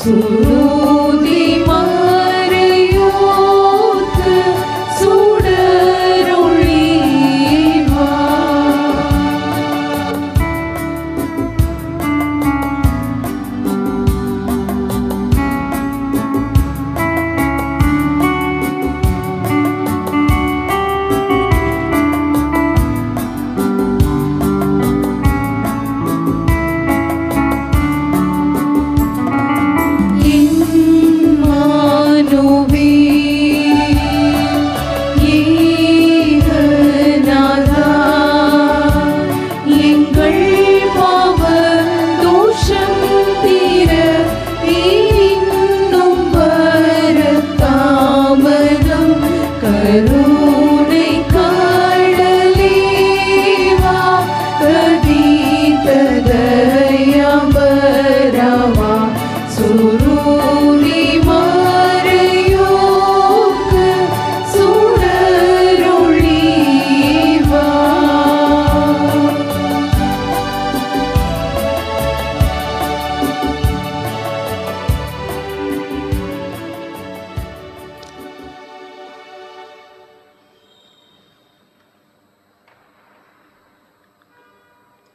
சுருதி மறையோர்க்கு சுடரொளிவா.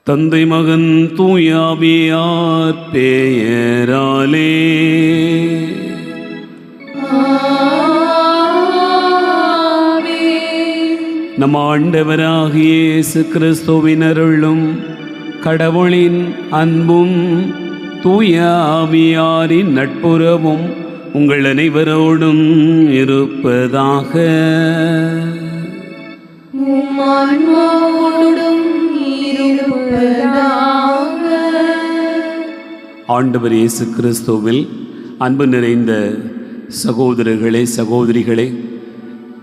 தந்தை மகன் தூயாவியார் பெயராலே நம் ஆண்டவராகிய இயேசு கிறிஸ்துவின் அருளும் கடவுளின் அன்பும் தூயாவியாரின் நட்புறவும் உங்கள் அனைவரோடும் இருப்பதாக. ஆண்டவர் இயேசு கிறிஸ்துவில் அன்பு நிறைந்த சகோதரர்களே சகோதரிகளே,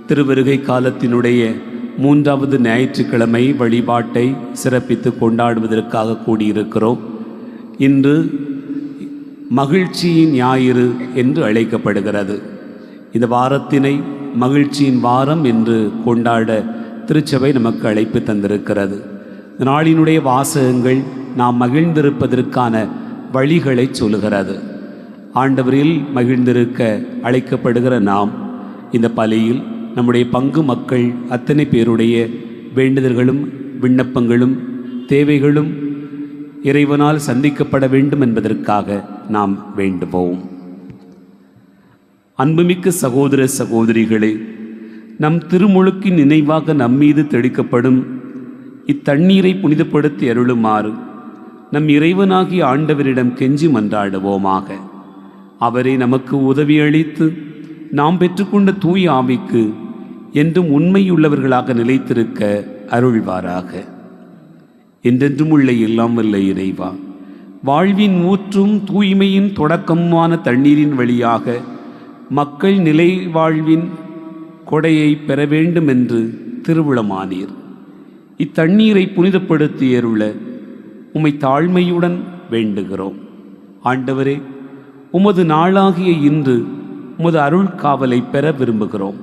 திருவருகை காலத்தினுடைய 3வது ஞாயிற்றுக்கிழமை வழிபாட்டை சிறப்பித்து கொண்டாடுவதற்காக கூடியிருக்கிறோம். இன்று மகிழ்ச்சியின் ஞாயிறு என்று அழைக்கப்படுகிறது. இந்த வாரத்தினை மகிழ்ச்சியின் வாரம் என்று கொண்டாட திருச்சபை நமக்கு அழைப்பு தந்திருக்கிறது. நாளினுடைய வாசகங்கள் நாம் மகிழ்ந்திருப்பதற்கான வழிகளை சொல்லுகிறது. ஆண்டவரில் மகிழ்ந்திருக்க அழைக்கப்படுகிற நாம் இந்த பலியில் நம்முடைய பங்கு மக்கள் அத்தனை பேருடைய வேண்டுதல்களும் விண்ணப்பங்களும் தேவைகளும் இறைவனால் சந்திக்கப்பட வேண்டும் என்பதற்காக நாம் வேண்டுவோம். அன்புமிக்க சகோதர சகோதரிகளே, நம் திருமுழுக்கின் நினைவாக நம்மீது தெளிக்கப்படும் இத்தண்ணீரை புனிதப்படுத்தி அருளுமாறு நம் இறைவனாகிய ஆண்டவரிடம் கெஞ்சி மன்றாடுவோமாக. அவரை நமக்கு உதவியளித்து நாம் பெற்றுக்கொண்ட தூய ஆவிக்கு என்றும் உண்மையுள்ளவர்களாக நிலைத்திருக்க அருள்வாராக. என்றென்றும் உள்ள எல்லாம் வல்ல இறைவா, வாழ்வின் ஊற்றும் தூய்மையின் தொடக்கமான தண்ணீரின் வழியாக மக்கள் நிலை வாழ்வின் கொடையை பெற வேண்டும் என்று திருவுளமானீர். இத்தண்ணீரை புனிதப்படுத்தியருள உம்மை தாழ்மையுடன் வேண்டுகிறோம். ஆண்டவரே, உமது நாளாகிய இன்று உமது அருள் காவலை பெற விரும்புகிறோம்.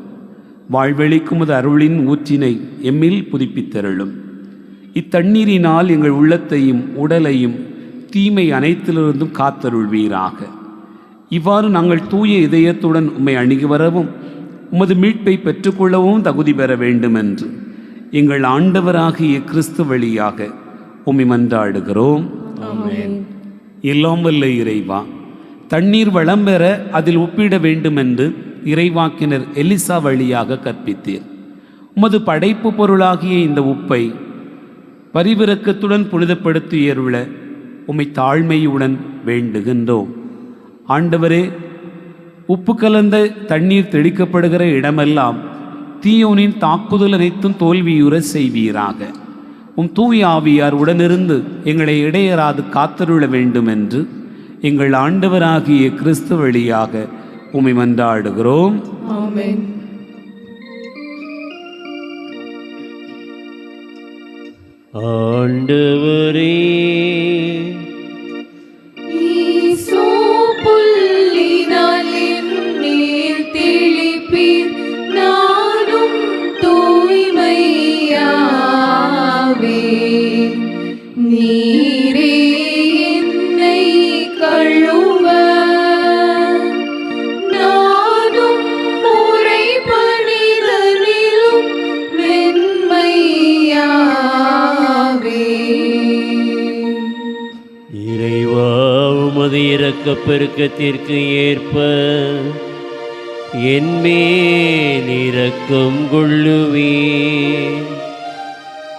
வாழ்வெளிக்கும் உமது அருளின் ஊற்றினை எம்மில் புதுப்பித்தருளும். இத்தண்ணீரினால் எங்கள் உள்ளத்தையும் உடலையும் தீமை அனைத்திலிருந்தும் காத்தருள்வீராக. இவ்வாறு நாங்கள் தூய இதயத்துடன் உம்மை அணுகி வரவும் உமது மீட்பை பெற்றுக்கொள்ளவும் தகுதி பெற வேண்டும் என்று எங்கள் ஆண்டவராகிய கிறிஸ்து வழியாக உம்மை மன்றாடுகிறோம். எல்லாம் வல்ல இறைவா, தண்ணீர் வளம் பெற அதில் உப்பிட வேண்டும் என்று இறைவாக்கினர் எலிசா வழியாக கற்பித்தீர். உமது படைப்பு பொருளாகிய இந்த உப்பை பரிவிரக்கத்துடன் புனிதப்படுத்தியருள உம்மை தாழ்மையுடன் வேண்டுகின்றோம். ஆண்டவரே, உப்பு கலந்த தண்ணீர் தெளிக்கப்படுகிற இடமெல்லாம் தீயோனின் தாக்குதல் அனைத்தும் தோல்வியுற செய்வீராக. தூய ஆவியார் உடனிருந்து எங்களை இடையராது காத்தருள வேண்டும் என்று எங்கள் ஆண்டவராகிய கிறிஸ்து வழியாக உம்மை மன்றாடுகிறோம். ஆமென். ஆண்டவரே, நீரே என்னை கழுவ இறைவா உமது இரக்கப் பெருக்கத்திற்கு ஏற்ப என்மேல் இரக்கம் கொள்ளுவீர்.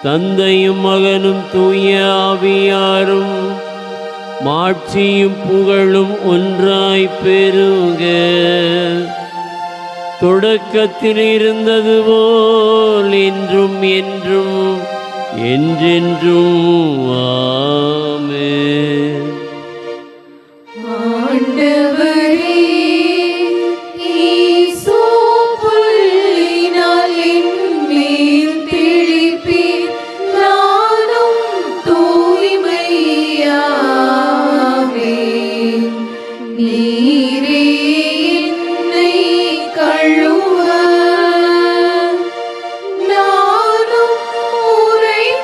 தந்தையும் மகனும் தூய ஆவியாரும் மாட்சியும் புகழும் ஒன்றாய் பெருக. தொடக்கத்தில் இருந்தது போல் இன்றும் என்றும் என்றென்றும் ஆமென். ஆண்டவரே, ஈசோ புல்லினால் என்மேல் தெளிப்பீர். நானும் தூய்மையாவேன். நீரே என்னை கழுவ. நானும் உறைபனிதனிலும்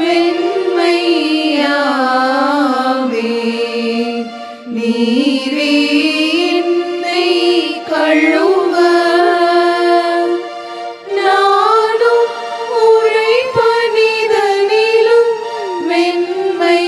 வெண்மையாவேன். நீரே என்னை கழுவ. நானும் உறைபனிதனிலும் வெண்மையாவேன்.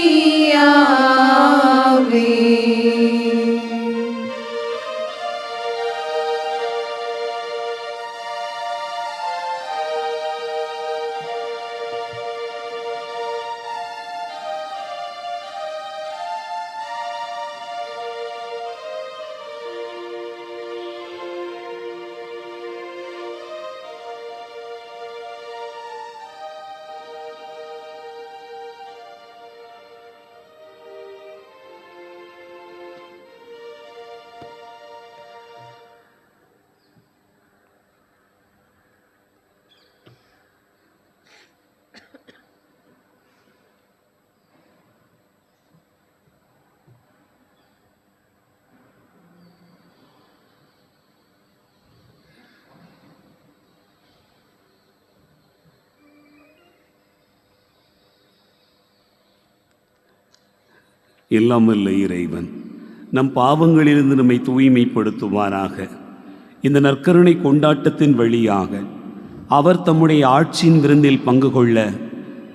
எல்லாம் வல்ல இறைவன் நம் பாவங்களிலிருந்து நம்மை தூய்மைப்படுத்துவாராக. இந்த நற்கருணை கொண்டாட்டத்தின் வழியாக அவர் தம்முடைய ஆட்சியின் விருந்தில் பங்கு கொள்ள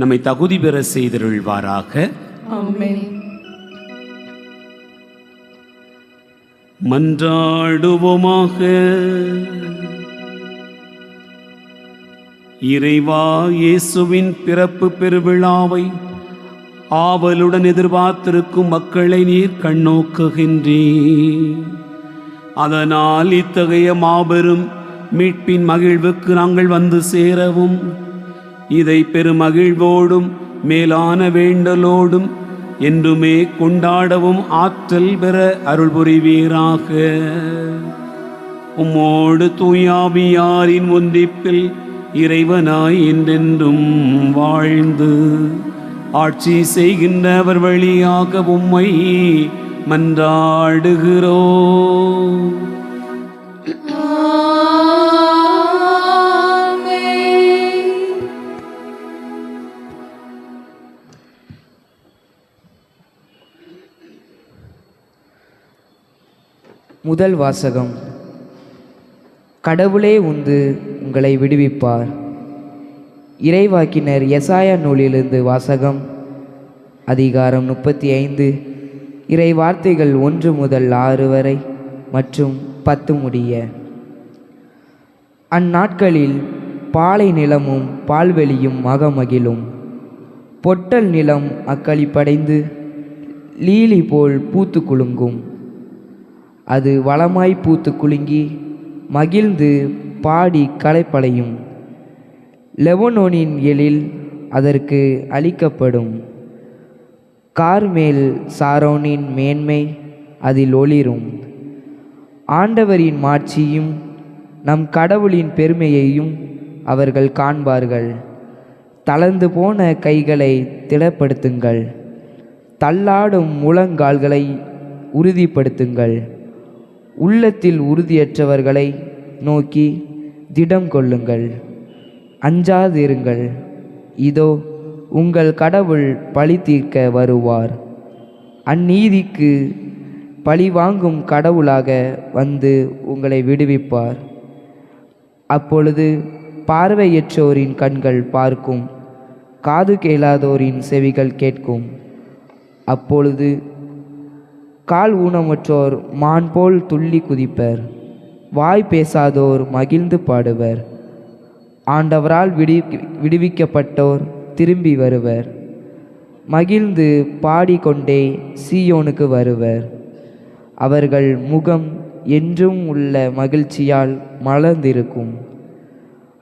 நம்மை தகுதி பெற செய்தருள்வாராக. ஆமென். மன்றாடுவோமாக. இறைவா, இயேசுவின் பிறப்பு பெருவிழாவை ஆவலுடன் எதிர்பார்த்திருக்கும் மக்களை நீர் கண்ணோக்குகின்றீர். அதனால் இத்தகைய மாபெரும் மீட்பின் மகிழ்வுக்கு நாங்கள் வந்து சேரவும், இதை பெருமகிழ்வோடும் மேலான வேண்டலோடும் என்றுமே கொண்டாடவும் ஆற்றல் பெற அருள் புரிவீராக. உம்மோடு தூயாவியாரின் ஒன்றிப்பில் இறைவனாய் என்றென்றும் வாழ்ந்து ஆட்சி செய்கின்றவர் வழியாக உம்மை மன்றாடுகிறோம். ஆமென். முதல் வாசகம். கடவுளே உங்களை விடுவிப்பார். இறைவாக்கினர் எசாயா நூலிலிருந்து வாசகம். அதிகாரம் 35, இறை வார்த்தைகள் 1 முதல் 6 வரை மற்றும் 10 முடிய. அந்நாட்களில் பாலை நிலமும் பால்வெளியும் மகமகிழும். பொட்டல் நிலம் அக்களிப்படைந்து லீலி போல் பூத்து குலுங்கும். அது வளமாய் பூத்து குலுங்கி மகிழ்ந்து பாடி களைப்படையும். லெபனோனின் எழில் அதற்கு அளிக்கப்படும். கார்மேல் சாரோனின் மேன்மை அதில் ஒளிரும். ஆண்டவரின் மாட்சியும் நம் கடவுளின் பெருமையையும் அவர்கள் காண்பார்கள். தளர்ந்து போன கைகளை திடப்படுத்துங்கள். தள்ளாடும் முழங்கால்களை உறுதிப்படுத்துங்கள். உள்ளத்தில் உறுதியற்றவர்களை நோக்கி திடம் கொள்ளுங்கள். அஞ்சாதிருங்கள். இதோ உங்கள் கடவுள் பழி தீர்க்க வருவார். அந்நீதிக்கு பழி வாங்கும் கடவுளாக வந்து உங்களை விடுவிப்பார். அப்பொழுது பார்வையற்றோரின் கண்கள் பார்க்கும், காது கேளாதோரின் செவிகள் கேட்கும். அப்பொழுது கால் ஊனமுற்றோர் மான் போல் துள்ளி குதிப்பர். வாய் பேசாதோர் மகிழ்ந்து பாடுவர். ஆண்டவரால் விடுவிக்கப்பட்டோர் திரும்பி வருவர். மகிழ்ந்து பாடிக்கொண்டே சீயோனுக்கு வருவர். அவர்கள் முகம் என்றும் உள்ள மகிழ்ச்சியால் மலர்ந்திருக்கும்.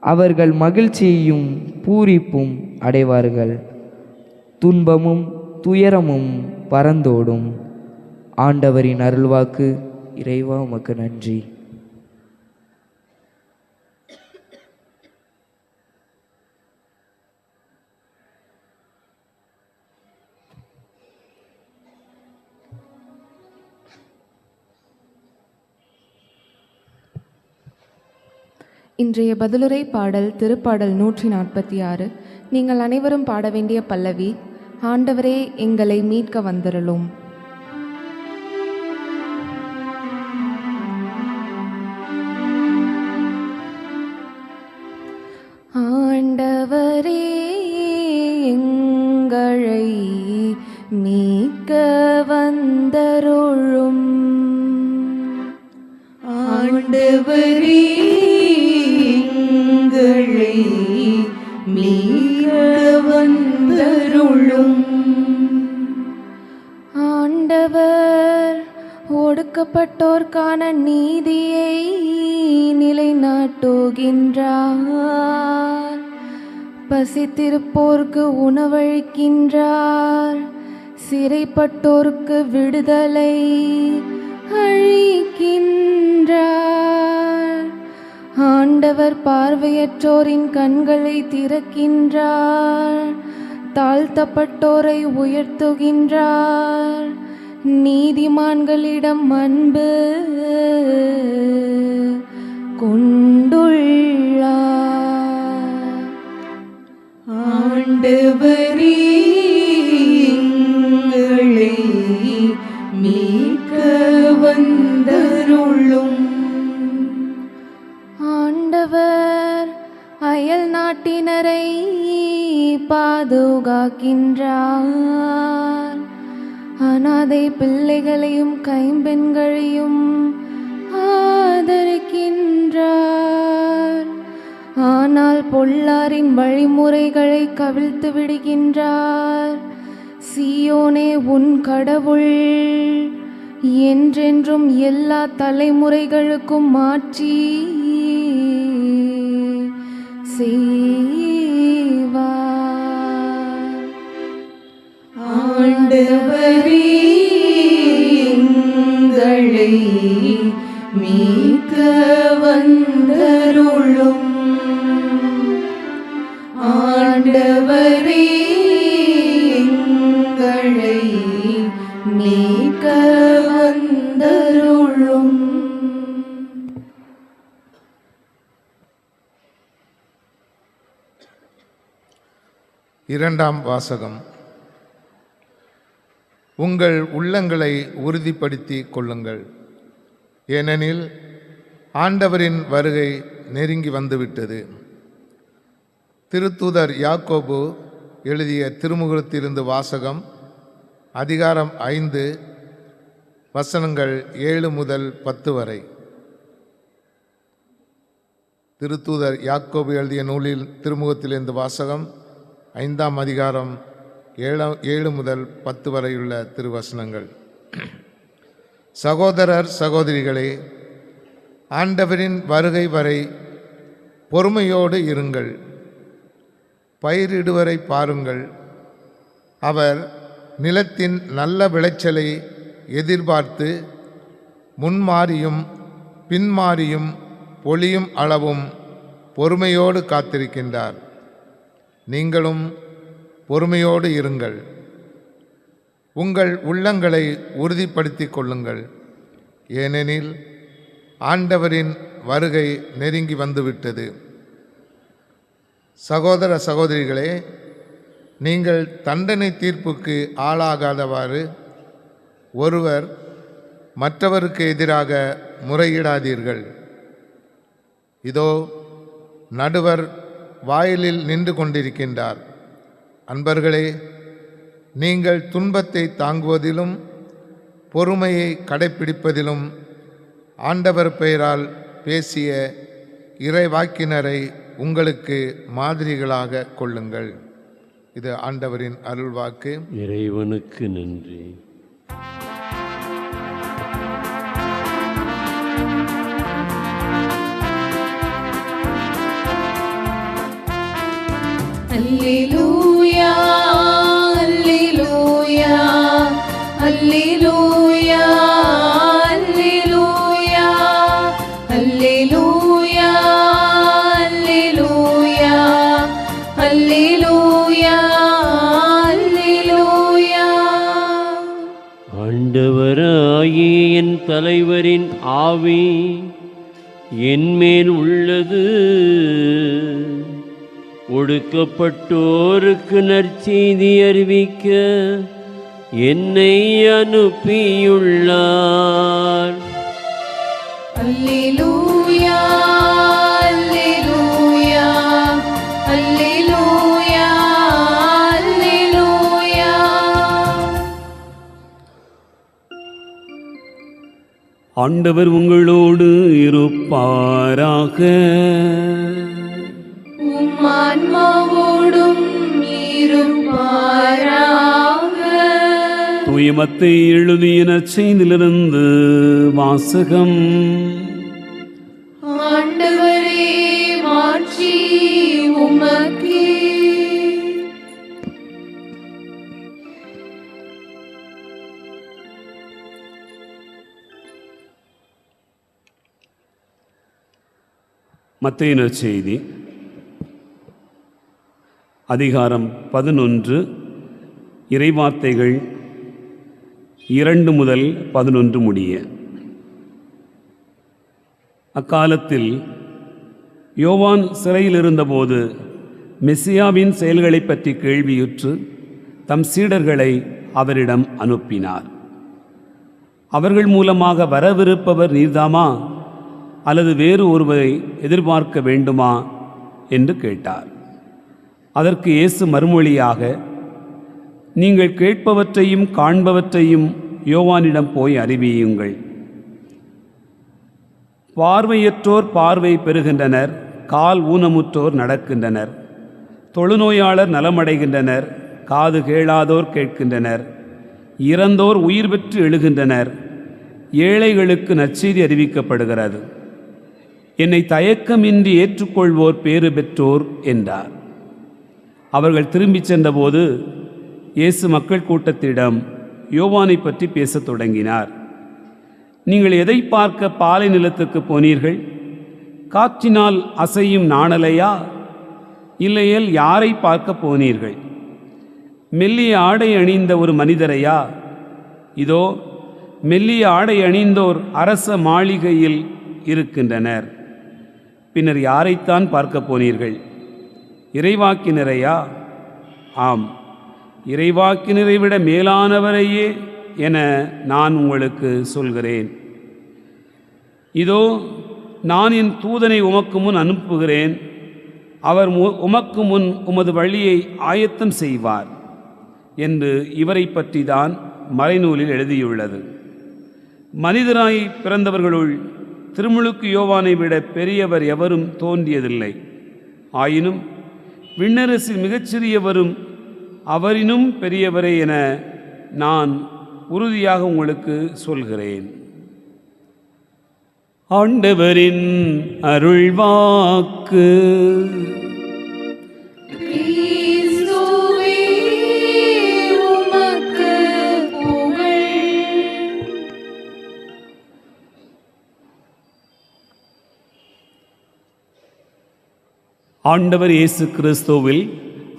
அவர்கள் மகிழ்ச்சியையும் பூரிப்பும் அடைவார்கள். துன்பமும் துயரமும் பறந்தோடும். ஆண்டவரின் அருள்வாக்கு. இறைவா உமக்கு நன்றி. இன்றைய பதிலுரை பாடல் திருப்பாடல் 146. நீங்கள் அனைவரும் பாட வேண்டிய பல்லவி: ஆண்டவரே எங்களை மீட்க வந்தருளும். ஆண்டவரே எங்களை மீட்க வந்தருளும். ஆண்டவரே எங்களை மீட்க வந்தருளும். ஆண்டவர் ஒடுக்கப்பட்டோர்க்கான நீதியை நிலைநாட்டுகின்றார். பசித்திருப்போர்க்கு உணவளிக்கின்றார். சிறைப்பட்டோர்க்கு விடுதலை அளிக்கின்றார். ஆண்டவர் பார்வையற்றோரின் கண்களை திறக்கின்றார். தாழ்த்தப்பட்டோரை உயர்த்துகின்றார். நீதிமான்களிடம் அன்பு கொண்டுள்ளார். ஆண்டவரே எங்களை மீட்க வந்தருளும். ஆண்டவர் அயல் நாட்டினரை பாதுகாக்கின்றார். அனாதை பிள்ளைகளையும் கைம்பெண்களையும் ஆதரிக்கின்றார். ஆனால் பொல்லாரின் வழிமுறைகளை கவிழ்த்து விடுகின்றார். சீயோனே உன் கடவுள் என்றென்றும் எல்லா தலைமுறைகளுக்கும் மாற்றி செய்வார். ஆண்டவரே எங்களை மீட்க வந்தருளும். ஆண்டவரே எங்களை மீட்க வந்தருளும். இரண்டாம் வாசகம். உங்கள் உள்ளங்களை உறுதிப்படுத்திக் கொள்ளுங்கள், ஏனெனில் ஆண்டவரின் வருகை நெருங்கி வந்துவிட்டது. திருத்தூதர் யாக்கோபு எழுதிய திருமுகத்திலிருந்து வாசகம். அதிகாரம் 5 வசனங்கள் 7 முதல் 10 வரை. திருத்தூதர் யாக்கோபு எழுதிய நூலில் திருமுகத்திலிருந்து வாசகம். 5ஆம் அதிகாரம் 7 முதல் 10 வரையுள்ள திருவசனங்கள். சகோதரர் சகோதரிகளே, ஆண்டவரின் வருகை வரை பொறுமையோடு இருங்கள். பயிரிடுவரை பாருங்கள். அவர் நிலத்தின் நல்ல விளைச்சலை எதிர்பார்த்து முன்மாறியும் பின்மாறியும் பொழியும் அளவும் பொறுமையோடு காத்திருக்கின்றார். நீங்களும் பொறுமையோடு இருங்கள். உங்கள் உள்ளங்களை உறுதிப்படுத்திக் கொள்ளுங்கள், ஏனெனில் ஆண்டவரின் வருகை நெருங்கி வந்துவிட்டது. சகோதர சகோதரிகளே, நீங்கள் தண்டனை தீர்ப்புக்கு ஆளாகாதவாறு ஒருவர் மற்றவருக்கு எதிராக முறையிடாதீர்கள். இதோ நடுவர் வாயிலில் நின்று கொண்டிருக்கின்றார். அன்பர்களே, நீங்கள் துன்பத்தை தாங்குவதிலும் பொறுமையை கடைப்பிடிப்பதிலும் ஆண்டவர் பெயரால் பேசிய இறைவாக்கினரை உங்களுக்கு மாதிரிகளாக கொள்ளுங்கள். இது ஆண்டவரின் அருள்வாக்கு. இறைவனுக்கு நன்றி. அல்லேலூயா, அல்லேலூயா, அல்லேலூயா, அல்லேலூயா, அல்லேலூயா, அல்லேலூயா, அல்லேலூயா, அல்லேலூயா. ஆண்டவராகிய என் தலைவரின் ஆவி என்மேல் உள்ளது. ஒடுக்கப்பட்டோருக்கு நற்செய்தி அறிவிக்க என்னை அனுப்பியுள்ளார். அல்லேலூயா, அல்லேலூயா, அல்லேலூயா, அல்லேலூயா. ஆண்டவர் உங்களோடு இருப்பாராக. உம் ஆன்மாவோடும் இருப்பாராக. தூய மத்தேயு எழுதிய நற்செய்தியிலிருந்து வாசகம். ஆண்டவரே, மாட்சி உமக்கே. மத்தேயு நற்செய்தி அதிகாரம் 11, இறைவார்த்தைகள் 2 முதல் 11 முடிய. அக்காலத்தில் யோவான் சிறையில் இருந்தபோது மெசியாவின் செயல்களை பற்றி கேள்வியுற்று தம் சீடர்களை அவரிடம் அனுப்பினார். அவர்கள் மூலமாக வரவிருப்பவர் நீர்தாமா அல்லது வேறு ஒருவரை எதிர்பார்க்க வேண்டுமா என்று கேட்டார். அதற்கு இயேசு மறுமொழியாக, நீங்கள் கேட்பவற்றையும் காண்பவற்றையும் யோவானிடம் போய் அறிவியுங்கள். பார்வையற்றோர் பார்வை பெறுகின்றனர், கால் ஊனமுற்றோர் நடக்கின்றனர், தொழுநோயாளர் நலமடைகின்றனர், காது கேளாதோர் கேட்கின்றனர், இறந்தோர் உயிர் பெற்று எழுகின்றனர், ஏழைகளுக்கு நற்செய்தி அறிவிக்கப்படுகிறது. என்னை தயக்கமின்றி ஏற்றுக்கொள்வோர் பேறு பெற்றோர் என்றார். அவர்கள் திரும்பிச் சென்றபோது இயேசு மக்கள் கூட்டத்திடம் யோவானை பற்றி பேசத் தொடங்கினார். நீங்கள் எதை பார்க்க பாலை நிலத்துக்கு போனீர்கள்? காற்றினால் அசையும் நாணலையா? இல்லையேல் யாரை பார்க்க போனீர்கள்? மெல்லிய ஆடை அணிந்த ஒரு மனிதரையா? இதோ மெல்லிய ஆடை அணிந்தோர் அரச மாளிகையில் இருக்கின்றனர். பின்னர் யாரைத்தான் பார்க்க போனீர்கள்? இறைவாக்கினரையா? ஆம், இறைவாக்கினரை விட மேலானவரையே என நான் உங்களுக்கு சொல்கிறேன். இதோ நான் என் தூதனை உமக்கு முன் அனுப்புகிறேன். அவர் உமக்கு முன் உமது வழியை ஆயத்தம் செய்வார் என்று இவரை பற்றி தான் மறைநூலில் எழுதியுள்ளது. மனிதராய் பிறந்தவர்களுள் திருமுழுக்கு யோவானை விட பெரியவர் எவரும் தோன்றியதில்லை. ஆயினும் விண்ணரசில் மிகச்சிறியவரும் அவரினும் பெரியவரே என நான் உறுதியாக உங்களுக்கு சொல்கிறேன். ஆண்டவரின் அருள்வாக்கு. கிறிஸ்துவே, உமக்கு புகழ். ஆண்டவர் இயேசு கிறிஸ்துவில்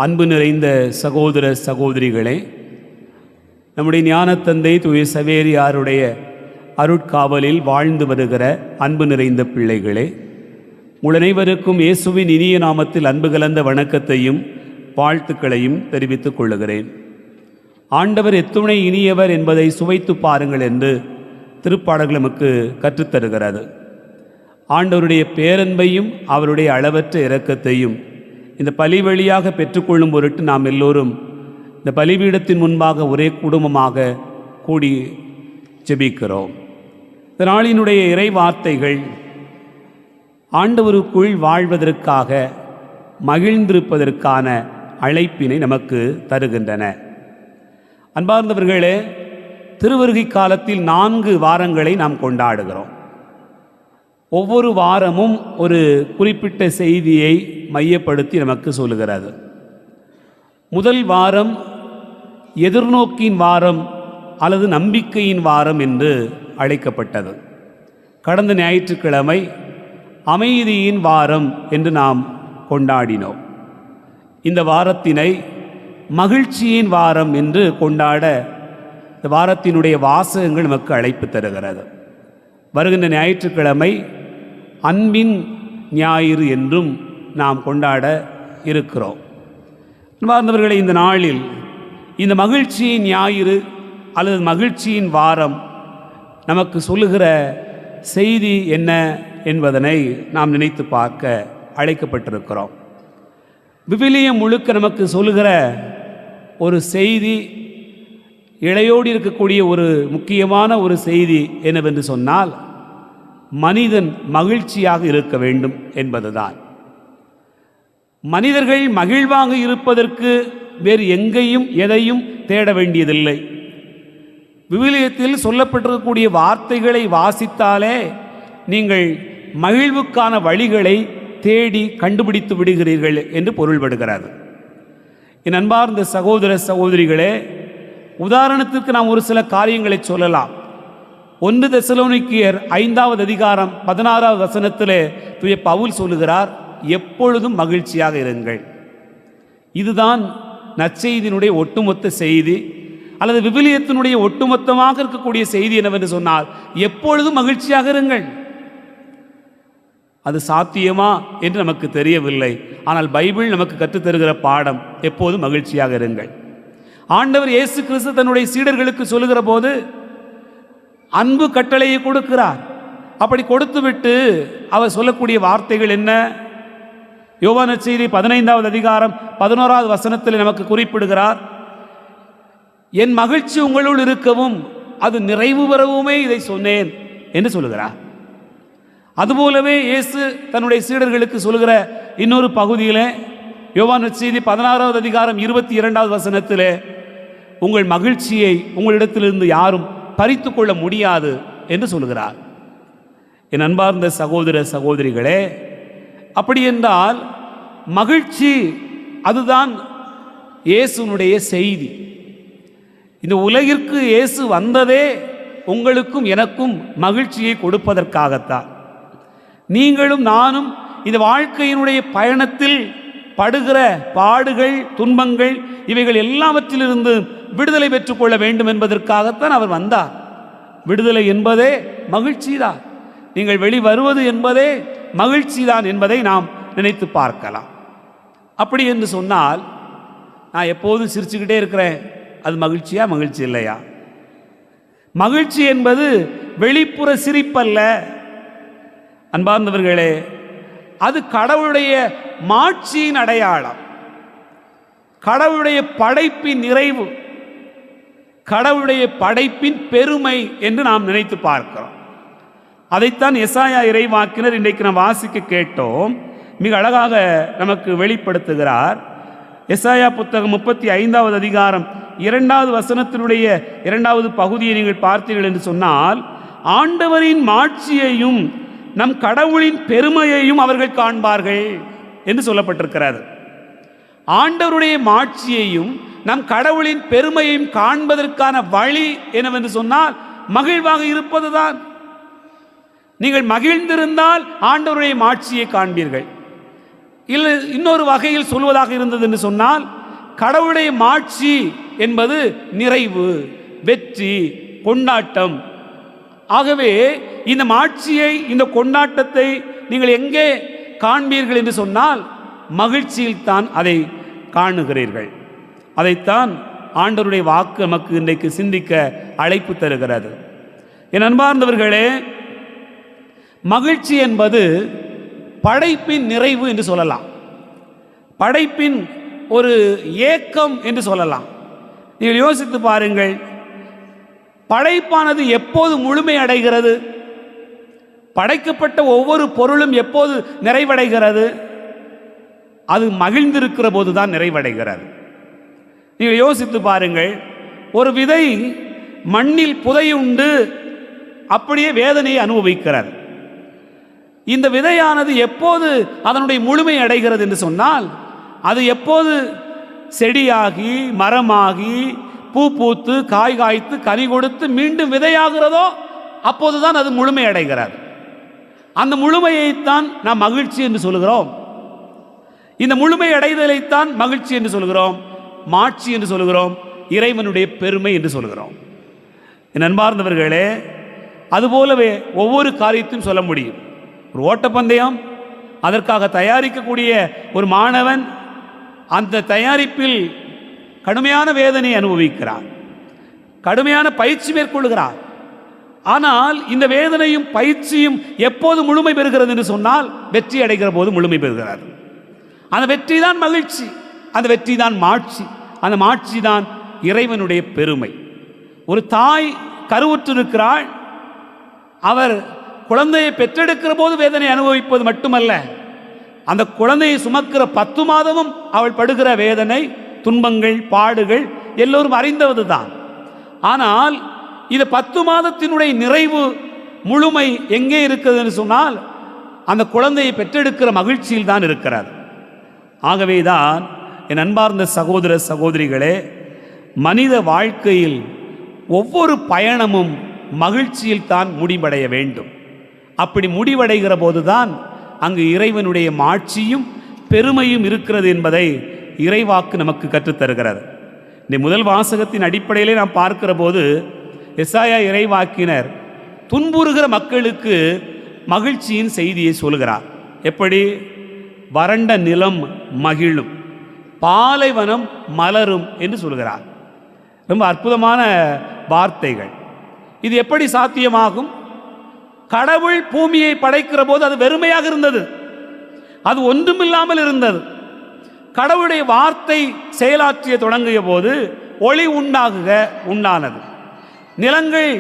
அன்பு நிறைந்த சகோதர சகோதரிகளே, நம்முடைய ஞானத்தந்தை தூய சவேரியாருடைய அருட்காவலில் வாழ்ந்து வருகிற அன்பு நிறைந்த பிள்ளைகளே, உங்கள் அனைவருக்கும் இயேசுவின் இனிய நாமத்தில் அன்பு கலந்த வணக்கத்தையும் வாழ்த்துக்களையும் தெரிவித்துக் கொள்ளுகிறேன். ஆண்டவர் எத்துணை இனியவர் என்பதை சுவைத்து பாருங்கள் என்று திருப்பாடல்கள் நமக்கு கற்றுத்தருகிறது. ஆண்டவருடைய பேரன்பையும் அவருடைய அளவற்ற இரக்கத்தையும் இந்த பலி வழியாக பெற்றுக்கொள்ளும் பொருட்டு நாம் எல்லோரும் இந்த பலிபீடத்தின் முன்பாக ஒரே குடும்பமாக கூடி ஜெபிக்கிறோம். இந்த நாளினுடைய இறை வார்த்தைகள் ஆண்டவருக்குள் வாழ்வதற்காக மகிழ்ந்திருப்பதற்கான அழைப்பினை நமக்கு தருகின்றன. அன்பார்ந்தவர்களே, திருவருகை காலத்தில் 4 வாரங்களை நாம் கொண்டாடுகிறோம். ஒவ்வொரு வாரமும் ஒரு குறிப்பிட்ட செய்தியை மையப்படுத்தி நமக்கு சொல்லுகிறது. முதல் வாரம் எதிர்நோக்கின் வாரம் அல்லது நம்பிக்கையின் வாரம் என்று அழைக்கப்பட்டது. கடந்த ஞாயிற்றுக்கிழமை அமைதியின் வாரம் என்று நாம் கொண்டாடினோம். இந்த வாரத்தினை மகிழ்ச்சியின் வாரம் என்று கொண்டாட இந்த வாரத்தினுடைய வாசகங்கள் நமக்கு அழைப்பு தருகிறது. வருகின்ற ஞாயிற்றுக்கிழமை அன்பின் ஞாயிறு என்றும் நாம் கொண்டாட இருக்கிறோம். அன்பார்ந்தவர்களை, இந்த நாளில் இந்த மகிழ்ச்சியின் ஞாயிறு அல்லது மகிழ்ச்சியின் வாரம் நமக்கு சொல்லுகிற செய்தி என்ன என்பதனை நாம் நினைத்து பார்க்க அழைக்கப்பட்டிருக்கிறோம். விவிலியம் முழுக்க நமக்கு சொல்லுகிற ஒரு செய்தி, இழையோடு இருக்கக்கூடிய ஒரு முக்கியமான ஒரு செய்தி என்னவென்று சொன்னால், மனிதன் மகிழ்ச்சியாக இருக்க வேண்டும் என்பதுதான். மனிதர்கள் மகிழ்வாக இருப்பதற்கு வேறு எங்கேயும் எதையும் தேட வேண்டியதில்லை. விவிலியத்தில் சொல்லப்பட்டிருக்கக்கூடிய வார்த்தைகளை வாசித்தாலே நீங்கள் மகிழ்வுக்கான வழிகளை தேடி கண்டுபிடித்து விடுகிறீர்கள் என்று பொருள்படுகிறது. என் அன்பார்ந்த சகோதர சகோதரிகளே, உதாரணத்திற்கு நாம் ஒரு சில காரியங்களை சொல்லலாம். 1 தெசலோனிக்கேயர் 5வது அதிகாரம் 16வது வசனத்திலே தூய பவுல் சொல்லுகிறார், எப்பொழுதும் மகிழ்ச்சியாக இருங்கள். இதுதான் நற்செய்தியினுடைய ஒட்டுமொத்த செய்தி, அல்லது விவிலியத்தினுடைய ஒட்டுமொத்தமாக இருக்கக்கூடிய செய்தி என்னவென்று சொன்னால், எப்பொழுதும் மகிழ்ச்சியாக இருங்கள். அது சாத்தியமா என்று நமக்கு தெரியவில்லை. ஆனால் பைபிள் நமக்கு கற்றுத்தருகிற பாடம், எப்போதும் மகிழ்ச்சியாக இருங்கள். ஆண்டவர் இயேசு கிறிஸ்து தன்னுடைய சீடர்களுக்கு சொல்லுகிற போது அன்பு கட்டளையை கொடுக்கிறார். அப்படி கொடுத்துவிட்டு அவர் சொல்லக்கூடிய வார்த்தைகள் என்ன? யோவான் நற்செய்தி 15வது அதிகாரம் 11வது வசனத்தில் நமக்கு குறிப்பிடுகிறார், என் மகிழ்ச்சி உங்களுள் இருக்கவும் அது நிறைவு பெறவுமே இதை சொன்னேன் என்று சொல்லுகிறார். அதுபோலவே இயேசு தன்னுடைய சீடர்களுக்கு சொல்லுகிற இன்னொரு பகுதியில் யோவான் நற்செய்தி 16வது அதிகாரம் 22வது வசனத்திலே, உங்கள் மகிழ்ச்சியை உங்களிடத்திலிருந்து யாரும் பறித்து கொள்ள முடியாது என்று சொல்லுகிறார். என் அன்பார்ந்த சகோதர சகோதரிகளே, அப்படி என்றால் மகிழ்ச்சி அதுதான் இயேசுனுடைய செய்தி. இந்த உலகிற்கு இயேசு வந்ததே உங்களுக்கும் எனக்கும் மகிழ்ச்சியை கொடுப்பதற்காகத்தான். நீங்களும் நானும் இந்த வாழ்க்கையினுடைய பயணத்தில் படுகிற பாடுகள், துன்பங்கள், இவைகள் எல்லாவற்றிலிருந்து விடுதலை பெற்றுக்கொள்ள வேண்டும் என்பதற்காகத்தான் அவர் வந்தார். விடுதலை என்பதே மகிழ்ச்சி தான். நீங்கள் வெளிவருவது என்பதே மகிழ்ச்சி தான் என்பதை நாம் நினைத்து பார்க்கலாம். அப்படி என்று சொன்னால், நான் எப்போதும் சிரிச்சுக்கிட்டே இருக்கிறேன், அது மகிழ்ச்சியா? மகிழ்ச்சி இல்லையா? மகிழ்ச்சி என்பது வெளிப்புற சிரிப்பல்ல அன்பார்ந்தவர்களே, அது கடவுளுடைய மாட்சியின் அடையாளம், கடவுளுடைய படைப்பின் நிறைவு, கடவுளுடைய படைப்பின் பெருமை என்று நாம் நினைத்து பார்க்கிறோம். அதைத்தான் எசாயா இறைவாக்கினர் இன்றைக்கு நாம் வாசிக்க கேட்டோம், மிக அழகாக நமக்கு வெளிப்படுத்துகிறார். எசாயா புத்தகம் 35வது அதிகாரம் 2வது வசனத்தினுடைய 2வது பகுதியை நீங்கள் பார்த்தீர்கள் என்று சொன்னால், ஆண்டவரின் மாட்சியையும் நம் கடவுளின் பெருமையையும் அவர்கள் காண்பார்கள் என்று சொல்லப்பட்டிருக்கிறது. ஆண்டவருடைய மாட்சியையும் நம் கடவுளின் பெருமையையும் காண்பதற்கான வழி என்னவென்று சொன்னால், மகிழ்வாக இருப்பதுதான். நீங்கள் மகிழ்ந்திருந்தால் ஆண்டவருடைய மாட்சியை காண்பீர்கள். இல்லை, இன்னொரு வகையில் சொல்வதாக இருந்தது என்று சொன்னால், கடவுளுடைய மாட்சி என்பது நிறைவு, வெற்றி, கொண்டாட்டம். ஆகவே இந்த மாட்சியை, இந்த கொண்டாட்டத்தை நீங்கள் எங்கே காண்பீர்கள் என்று சொன்னால், மகிழ்ச்சியில் தான் அதை காணுகிறீர்கள். அதைத்தான் ஆண்டவருடைய வாக்கு நமக்கு இன்றைக்கு சிந்திக்க அழைப்பு தருகிறது. என் அன்பார்ந்தவர்களே, மகிழ்ச்சி என்பது படைப்பின் நிறைவு என்று சொல்லலாம், படைப்பின் ஒரு ஏக்கம் என்று சொல்லலாம். நீங்கள் யோசித்து பாருங்கள், படைப்பானது எப்போது முழுமை அடைகிறது? படைக்கப்பட்ட ஒவ்வொரு பொருளும் எப்போது நிறைவடைகிறது? அது மகிழ்ந்திருக்கிற போது தான் நிறைவடைகிறது. நீங்கள் யோசித்து பாருங்கள், ஒரு விதை மண்ணில் புதையுண்டு அப்படியே வேதனையை அனுபவிக்கிறது. இந்த விதையானது எப்போது அதனுடைய முழுமை அடைகிறது என்று சொன்னால், அது எப்போது செடியாகி மரமாகி பூ பூத்து காய் காய்த்து கனி கொடுத்து மீண்டும் விதையாகிறதோ அப்போதுதான் அது முழுமை அடைகிறது. அந்த முழுமையைத்தான் நாம் மகிழ்ச்சி என்று சொல்கிறோம். இந்த முழுமை அடைதலைத்தான் மகிழ்ச்சி என்று சொல்கிறோம், மாட்சி என்று சொல்கிறோம், இறைவனுடைய பெருமை என்று சொல்கிறோம். என் அன்பார்ந்தவர்களே, அதுபோலவே ஒவ்வொரு காரியத்தையும் சொல்ல முடியும். ஒரு ஓட்டப்பந்தயம், அதற்காக தயாரிக்கக்கூடிய ஒரு மாணவன் அந்த தயாரிப்பில் கடுமையான வேதனை அனுபவிக்கிறார், கடுமையான பயிற்சி மேற்கொள்கிறார். ஆனால் இந்த வேதனையும் பயிற்சியும் எப்போது முழுமை பெறுகிறது என்று சொன்னால், வெற்றி அடைகிற போது முழுமை பெறுகிறார். அந்த வெற்றி தான் மகிழ்ச்சி, அந்த வெற்றி தான் மாட்சி, அந்த மாட்சி தான் இறைவனுடைய பெருமை. ஒரு தாய் கருவுற்றிருக்கிறாள், அவர் குழந்தையை பெற்றெடுக்கிற போது வேதனை அனுபவிப்பது மட்டுமல்ல, அந்த குழந்தையை சுமக்கிற 10 மாதமும் அவள் படுகிற வேதனை, துன்பங்கள், பாடுகள் எல்லோரும் அறிந்தது தான். ஆனால் இது 10 மாதத்தினுடைய நிறைவு முழுமை எங்கே இருக்கிறது என்று சொன்னால், அந்த குழந்தையை பெற்றெடுக்கிற மகிழ்ச்சியில் தான் இருக்கிறது. ஆகவேதான் என் அன்பார்ந்த சகோதர சகோதரிகளே, மனித வாழ்க்கையில் ஒவ்வொரு பயணமும் மகிழ்ச்சியில் தான் முடிவடைய வேண்டும். அப்படி முடிவடைகிற போதுதான் அங்கு இறைவனுடைய மாட்சியும் பெருமையும் இருக்கிறது என்பதை இறைவாக்கு நமக்கு கற்றுத்தருகிறது. இந்த முதல் வாசகத்தின் அடிப்படையிலே நாம் பார்க்கிற போது, எசாயா இறைவாக்கினர் துன்புறுகிற மக்களுக்கு மகிழ்ச்சியின் செய்தியை சொல்கிறார். எப்படி? வறண்ட நிலம் மகிழும், பாலைவனம் மலரும் என்று சொல்கிறார். ரொம்ப அற்புதமான வார்த்தைகள். இது எப்படி சாத்தியமாகும்? கடவுள் பூமியை படைக்கிற போது அது வெறுமையாக இருந்தது, அது ஒன்றுமில்லாமல் இருந்தது. கடவுளுடைய வார்த்தை செயலாற்றிய தொடங்கிய போது ஒளி உண்டாகுக உண்டானது. நிலங்கள்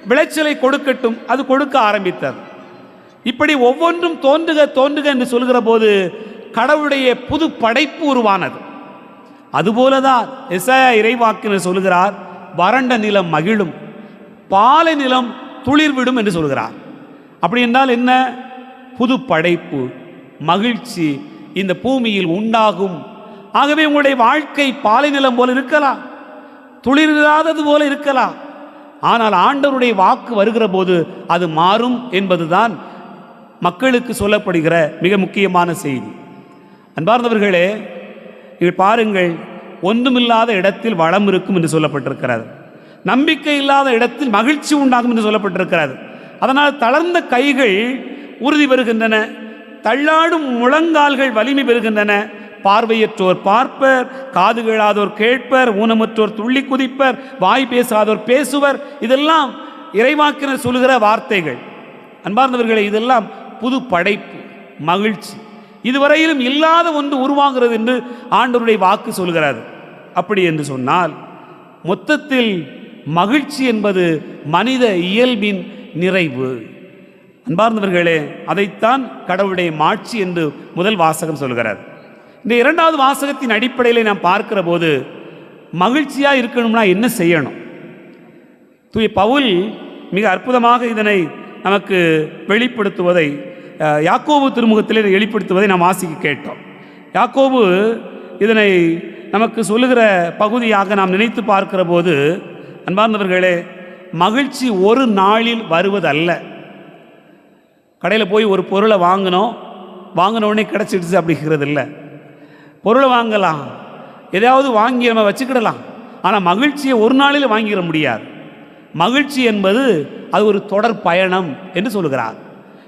விளைச்சலை கொடுக்கட்டும், அது கொடுக்க ஆரம்பித்தது. இப்படி ஒவ்வொன்றும் தோன்றுக தோன்றுக என்று சொல்கிற போது கடவுளுடைய புது படைப்பு உருவானது. அதுபோலதான் எசாயா இறைவாக்கினர் சொல்கிறார், வறண்ட நிலம் மகிழும், பாலை நிலம் துளிர்விடும் என்று சொல்கிறார். அப்படி என்றால் என்ன? புது படைப்பு, மகிழ்ச்சி இந்த பூமியில் உண்டாகும். ஆகவே உங்களுடைய வாழ்க்கை பாலை நிலம் போல இருக்கலாம், துளிரில்லாதது போல இருக்கலாம். ஆனால் ஆண்டவருடைய வாக்கு வருகிற போது அது மாறும் என்பதுதான் மக்களுக்கு சொல்லப்படுகிற மிக முக்கியமான செய்தி. அன்பார்ந்தவர்களே, நீங்கள் பாருங்கள், ஒன்றுமில்லாத இடத்தில் வளம் இருக்கும் என்று சொல்லப்பட்டிருக்கிறது. நம்பிக்கை இல்லாத இடத்தில் மகிழ்ச்சி உண்டாகும் என்று சொல்லப்பட்டிருக்கிறது. அதனால் தளர்ந்த கைகள் உறுதி பெறுகின்றன, தள்ளாடும் முழங்கால்கள் வலிமை பெறுகின்றன. பார்வையற்றோர் பார்ப்பர், காது கேளாதோர் கேட்பர், ஊனமுற்றோர் துள்ளி குதிப்பர், வாய் பேசாதோர் பேசுவர். இதெல்லாம் இறைவாக்கினர் சொல்லுகிற வார்த்தைகள். அன்பார்ந்தவர்களே, இதெல்லாம் புது படைப்பு, மகிழ்ச்சி. இதுவரையிலும் இல்லாத ஒன்று உருவாகிறது என்று ஆண்டவருடைய வாக்கு சொல்கிறது. அப்படி என்று சொன்னால் மொத்தத்தில் மகிழ்ச்சி என்பது மனித இயல்பின் நிறைவு. அன்பார்ந்தவர்களே, அதைத்தான் கடவுளுடைய மாட்சி என்று முதல் வாசகம் சொல்கிறார். இந்த இரண்டாவது வாசகத்தின் அடிப்படையிலே நாம் பார்க்கிற போது மகிழ்ச்சியாக இருக்கணும்னா என்ன செய்யணும்? தூய பவுல் மிக அற்புதமாக இதனை நமக்கு வெளிப்படுத்துவதை, யாக்கோபு திருமுகத்திலே வெளிப்படுத்துவதை நாம் வாசிக்க கேட்டோம். யாக்கோபு இதனை நமக்கு சொல்லுகிற பகுதியாக நாம் நினைத்து பார்க்கிற போது, அன்பார்ந்தவர்களே, மகிழ்ச்சி ஒரு நாளில் வருவதல்ல. கடையில் போய் ஒரு பொருளை வாங்கினோடனே கிடச்சிடுச்சு அப்படிங்கிறது இல்லை. பொருளை வாங்கலாம், எதையாவது வாங்கி நம்ம வச்சுக்கிடலாம். ஆனால் மகிழ்ச்சியை ஒரு நாளில் வாங்கிட முடியாது. மகிழ்ச்சி என்பது அது ஒரு தொடர் பயணம் என்று சொல்கிறார்.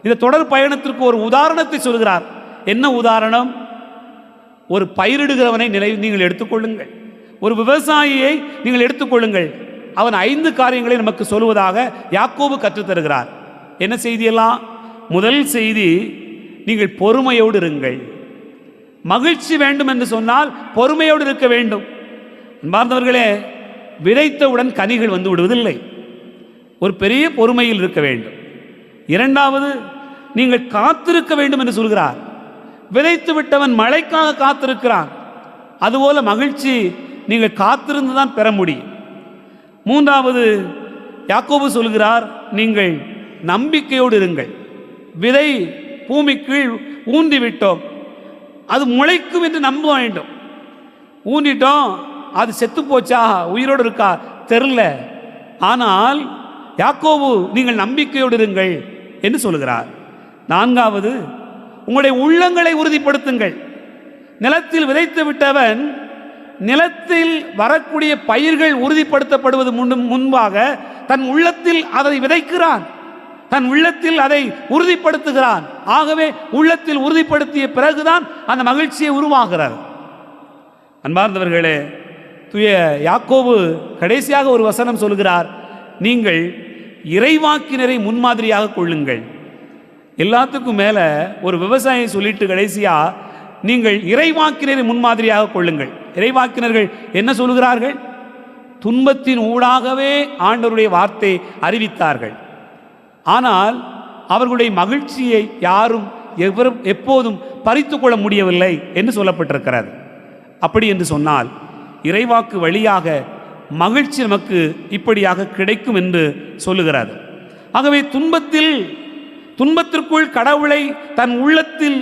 இந்த தொடர் பயணத்திற்கு ஒரு உதாரணத்தை சொல்கிறார். என்ன உதாரணம்? ஒரு பயிரிடுகிறவனை நீங்கள் எடுத்துக்கொள்ளுங்கள், ஒரு விவசாயியை நீங்கள் எடுத்துக்கொள்ளுங்கள். அவன் 5 காரியங்களை நமக்கு சொல்வதாக யாக்கோபு கற்றுத்தருகிறார். என்ன செய்தியெல்லாம்? முதல் செய்தி, நீங்கள் பொறுமையோடு இருங்கள். மகிழ்ச்சி வேண்டும் என்று சொன்னால் பொறுமையோடு இருக்க வேண்டும். அன்பார்ந்தவர்களே, விதைத்தவுடன் கனிகள் வந்து விடுவதில்லை. ஒரு பெரிய பொறுமையில் இருக்க வேண்டும். இரண்டாவது, நீங்கள் காத்திருக்க வேண்டும் என்று சொல்கிறார். விதைத்து விட்டவன் மழைக்காக காத்திருக்கிறான். அதுபோல மகிழ்ச்சி நீங்கள் காத்திருந்து தான் பெற முடியும். மூன்றாவது, யாக்கோபு சொல்கிறார், நீங்கள் நம்பிக்கையோடு இருங்கள். விதை பூமிக்குள் ஊன்றிவிட்டோம், அது முளைக்கும் என்று நம்ப வேண்டும். ஊன்றிட்டோம், அது செத்து போச்சா உயிரோடு இருக்கா தெரில. ஆனால் யாக்கோபு நீங்கள் நம்பிக்கையோடு இருங்கள் என்று சொல்கிறார். நான்காவது, உங்களுடைய உள்ளங்களை உறுதிப்படுத்துங்கள். நிலத்தில் விதைத்து விட்டவன் நிலத்தில் வரக்கூடிய பயிர்கள் உறுதிப்படுத்தப்படுவது முன்பாக தன் உள்ளத்தில் அதை விதைக்கிறான், தன் உள்ளத்தில் அதை உறுதிப்படுத்துகிறான். ஆகவே உள்ளத்தில் உறுதிப்படுத்திய பிறகுதான் அந்த மகிழ்ச்சியை உருவாகிறார். அன்பார்ந்தவர்களே, தூய யாக்கோபு கடைசியாக ஒரு வசனம் சொல்கிறார், நீங்கள் இறைவாக்கினரை முன்மாதிரியாக கொள்ளுங்கள். எல்லாத்துக்கும் மேலே ஒரு விவசாயி சொல்லிட்டு கடைசியா, நீங்கள் இறைவாக்கினரை முன்மாதிரியாக கொள்ளுங்கள். இறைவாக்கினர்கள் என்ன சொல்கிறார்கள்? துன்பத்தின் ஊடாகவே ஆண்டவருடைய வார்த்தை அறிவித்தார்கள். ஆனால் அவர்களுடைய மகிழ்ச்சியை யாரும் எப்போதும் பறித்து கொள்ள முடியவில்லை என்று சொல்லப்பட்டிருக்கிறது. அப்படி என்று சொன்னால் இறைவாக்கு வழியாக மகிழ்ச்சி நமக்கு இப்படியாக கிடைக்கும் என்று சொல்லுகிறது. ஆகவே துன்பத்திற்குள் கடவுளை தன் உள்ளத்தில்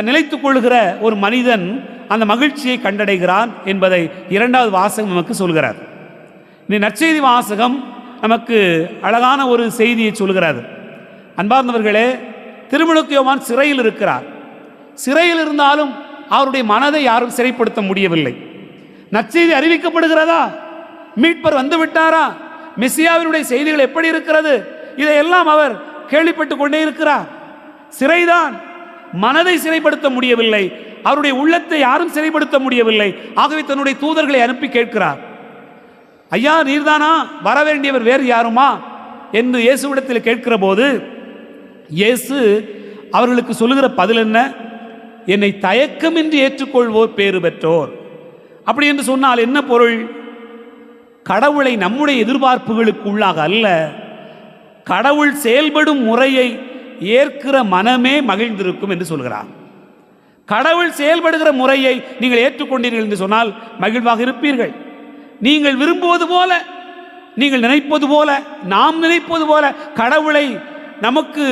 நிலைத்து கொள்கிற ஒரு மனிதன் அந்த மகிழ்ச்சியை கண்டடைகிறான் என்பதை இரண்டாவது வாசகம் நமக்கு சொல்கிறது. இந்த நற்செய்தி வாசகம் நமக்கு அழகான ஒரு செய்தியை சொல்கிறது. அன்பார்ந்தவர்களே, திருமுழுக்கு யோவான் சிறையில் இருக்கிறார். சிறையில் இருந்தாலும் அவருடைய மனதை யாரும் சிறைப்படுத்த முடியவில்லை. நற்செய்தி அறிவிக்கப்படுகிறதா? மீட்பர் வந்து விட்டாரா? மெசியாவினுடைய செய்திகள் எப்படி இருக்கிறது? இதையெல்லாம் அவர் கேள்விப்பட்டு கொண்டே இருக்கிறார். சிறைதான், மனதை சிறைப்படுத்த முடியவில்லை. அவருடைய உள்ளத்தை யாரும் சிறைப்படுத்த முடியவில்லை. ஆகவே தன்னுடைய தூதர்களை அனுப்பி கேட்கிறார், ஐயா நீர்தானா, வர வேண்டியவர் வேறு யாருமா என்று இயேசுவிடத்தில் கேட்கிற போது இயேசு அவர்களுக்கு சொல்லுகிற பதில் என்ன? என்னை தயக்கமின்றி ஏற்றுக்கொள்வோர் பேறு பெற்றோர். அப்படி என்று சொன்னால் என்ன பொருள்? கடவுளை நம்முடைய எதிர்பார்ப்புகளுக்கு உள்ளாக அல்ல, கடவுள் செயல்படும் முறையை ஏற்கிற மனமே மகிழ்ந்திருக்கும் என்று சொல்கிறார். கடவுள் செயல்படுகிற முறையை நீங்கள் ஏற்றுக்கொண்டீர்கள் என்று சொன்னால் மகிழ்வாக இருப்பீர்கள். நீங்கள் விரும்புவது போல, நீங்கள் நினைப்பது போல, நாம் நினைப்பது போல கடவுளை நமக்கு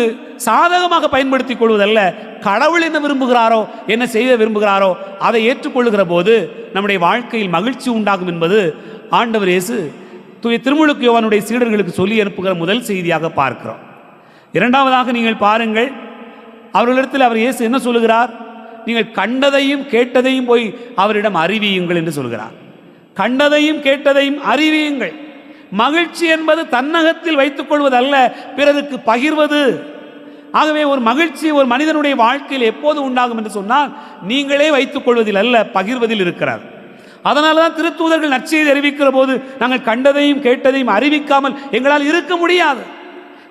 சாதகமாக பயன்படுத்திக் கொள்வதல்ல. கடவுள் என்ன விரும்புகிறாரோ, என்ன செய்ய விரும்புகிறாரோ அதை ஏற்றுக்கொள்ளுகிற போது நம்முடைய வாழ்க்கையில் மகிழ்ச்சி உண்டாகும் என்பது ஆண்டவர் இயேசு தூய திருமுழுக்கு யோவானுடைய சீடர்களுக்கு சொல்லி அனுப்புகிற முதல் செய்தியாக பார்க்கிறோம். இரண்டாவதாக நீங்கள் பாருங்கள், அவர்களிடத்தில் அவர் இயேசு என்ன சொல்லுகிறார்? நீங்கள் கண்டதையும் கேட்டதையும் போய் அவரிடம் அறிவியுங்கள் என்று சொல்கிறார். கண்டதையும் கேட்டதையும் அறிவியுங்கள். மகிழ்ச்சி என்பது தன்னகத்தில் வைத்துக் கொள்வதல்ல, பிறருக்கு பகிர்வது. ஆகவே ஒரு மகிழ்ச்சி ஒரு மனிதனுடைய வாழ்க்கையில் எப்போது உண்டாகும் என்று சொன்னால் நீங்களே வைத்துக் கொள்வதில் அல்ல, பகிர்வதில் இருக்கிறார். அதனால தான் திருத்தூதர்கள் நற்செய்தி அறிவிக்கிற போது நாங்கள் கண்டதையும் கேட்டதையும் அறிவிக்காமல் எங்களால் இருக்க முடியாது.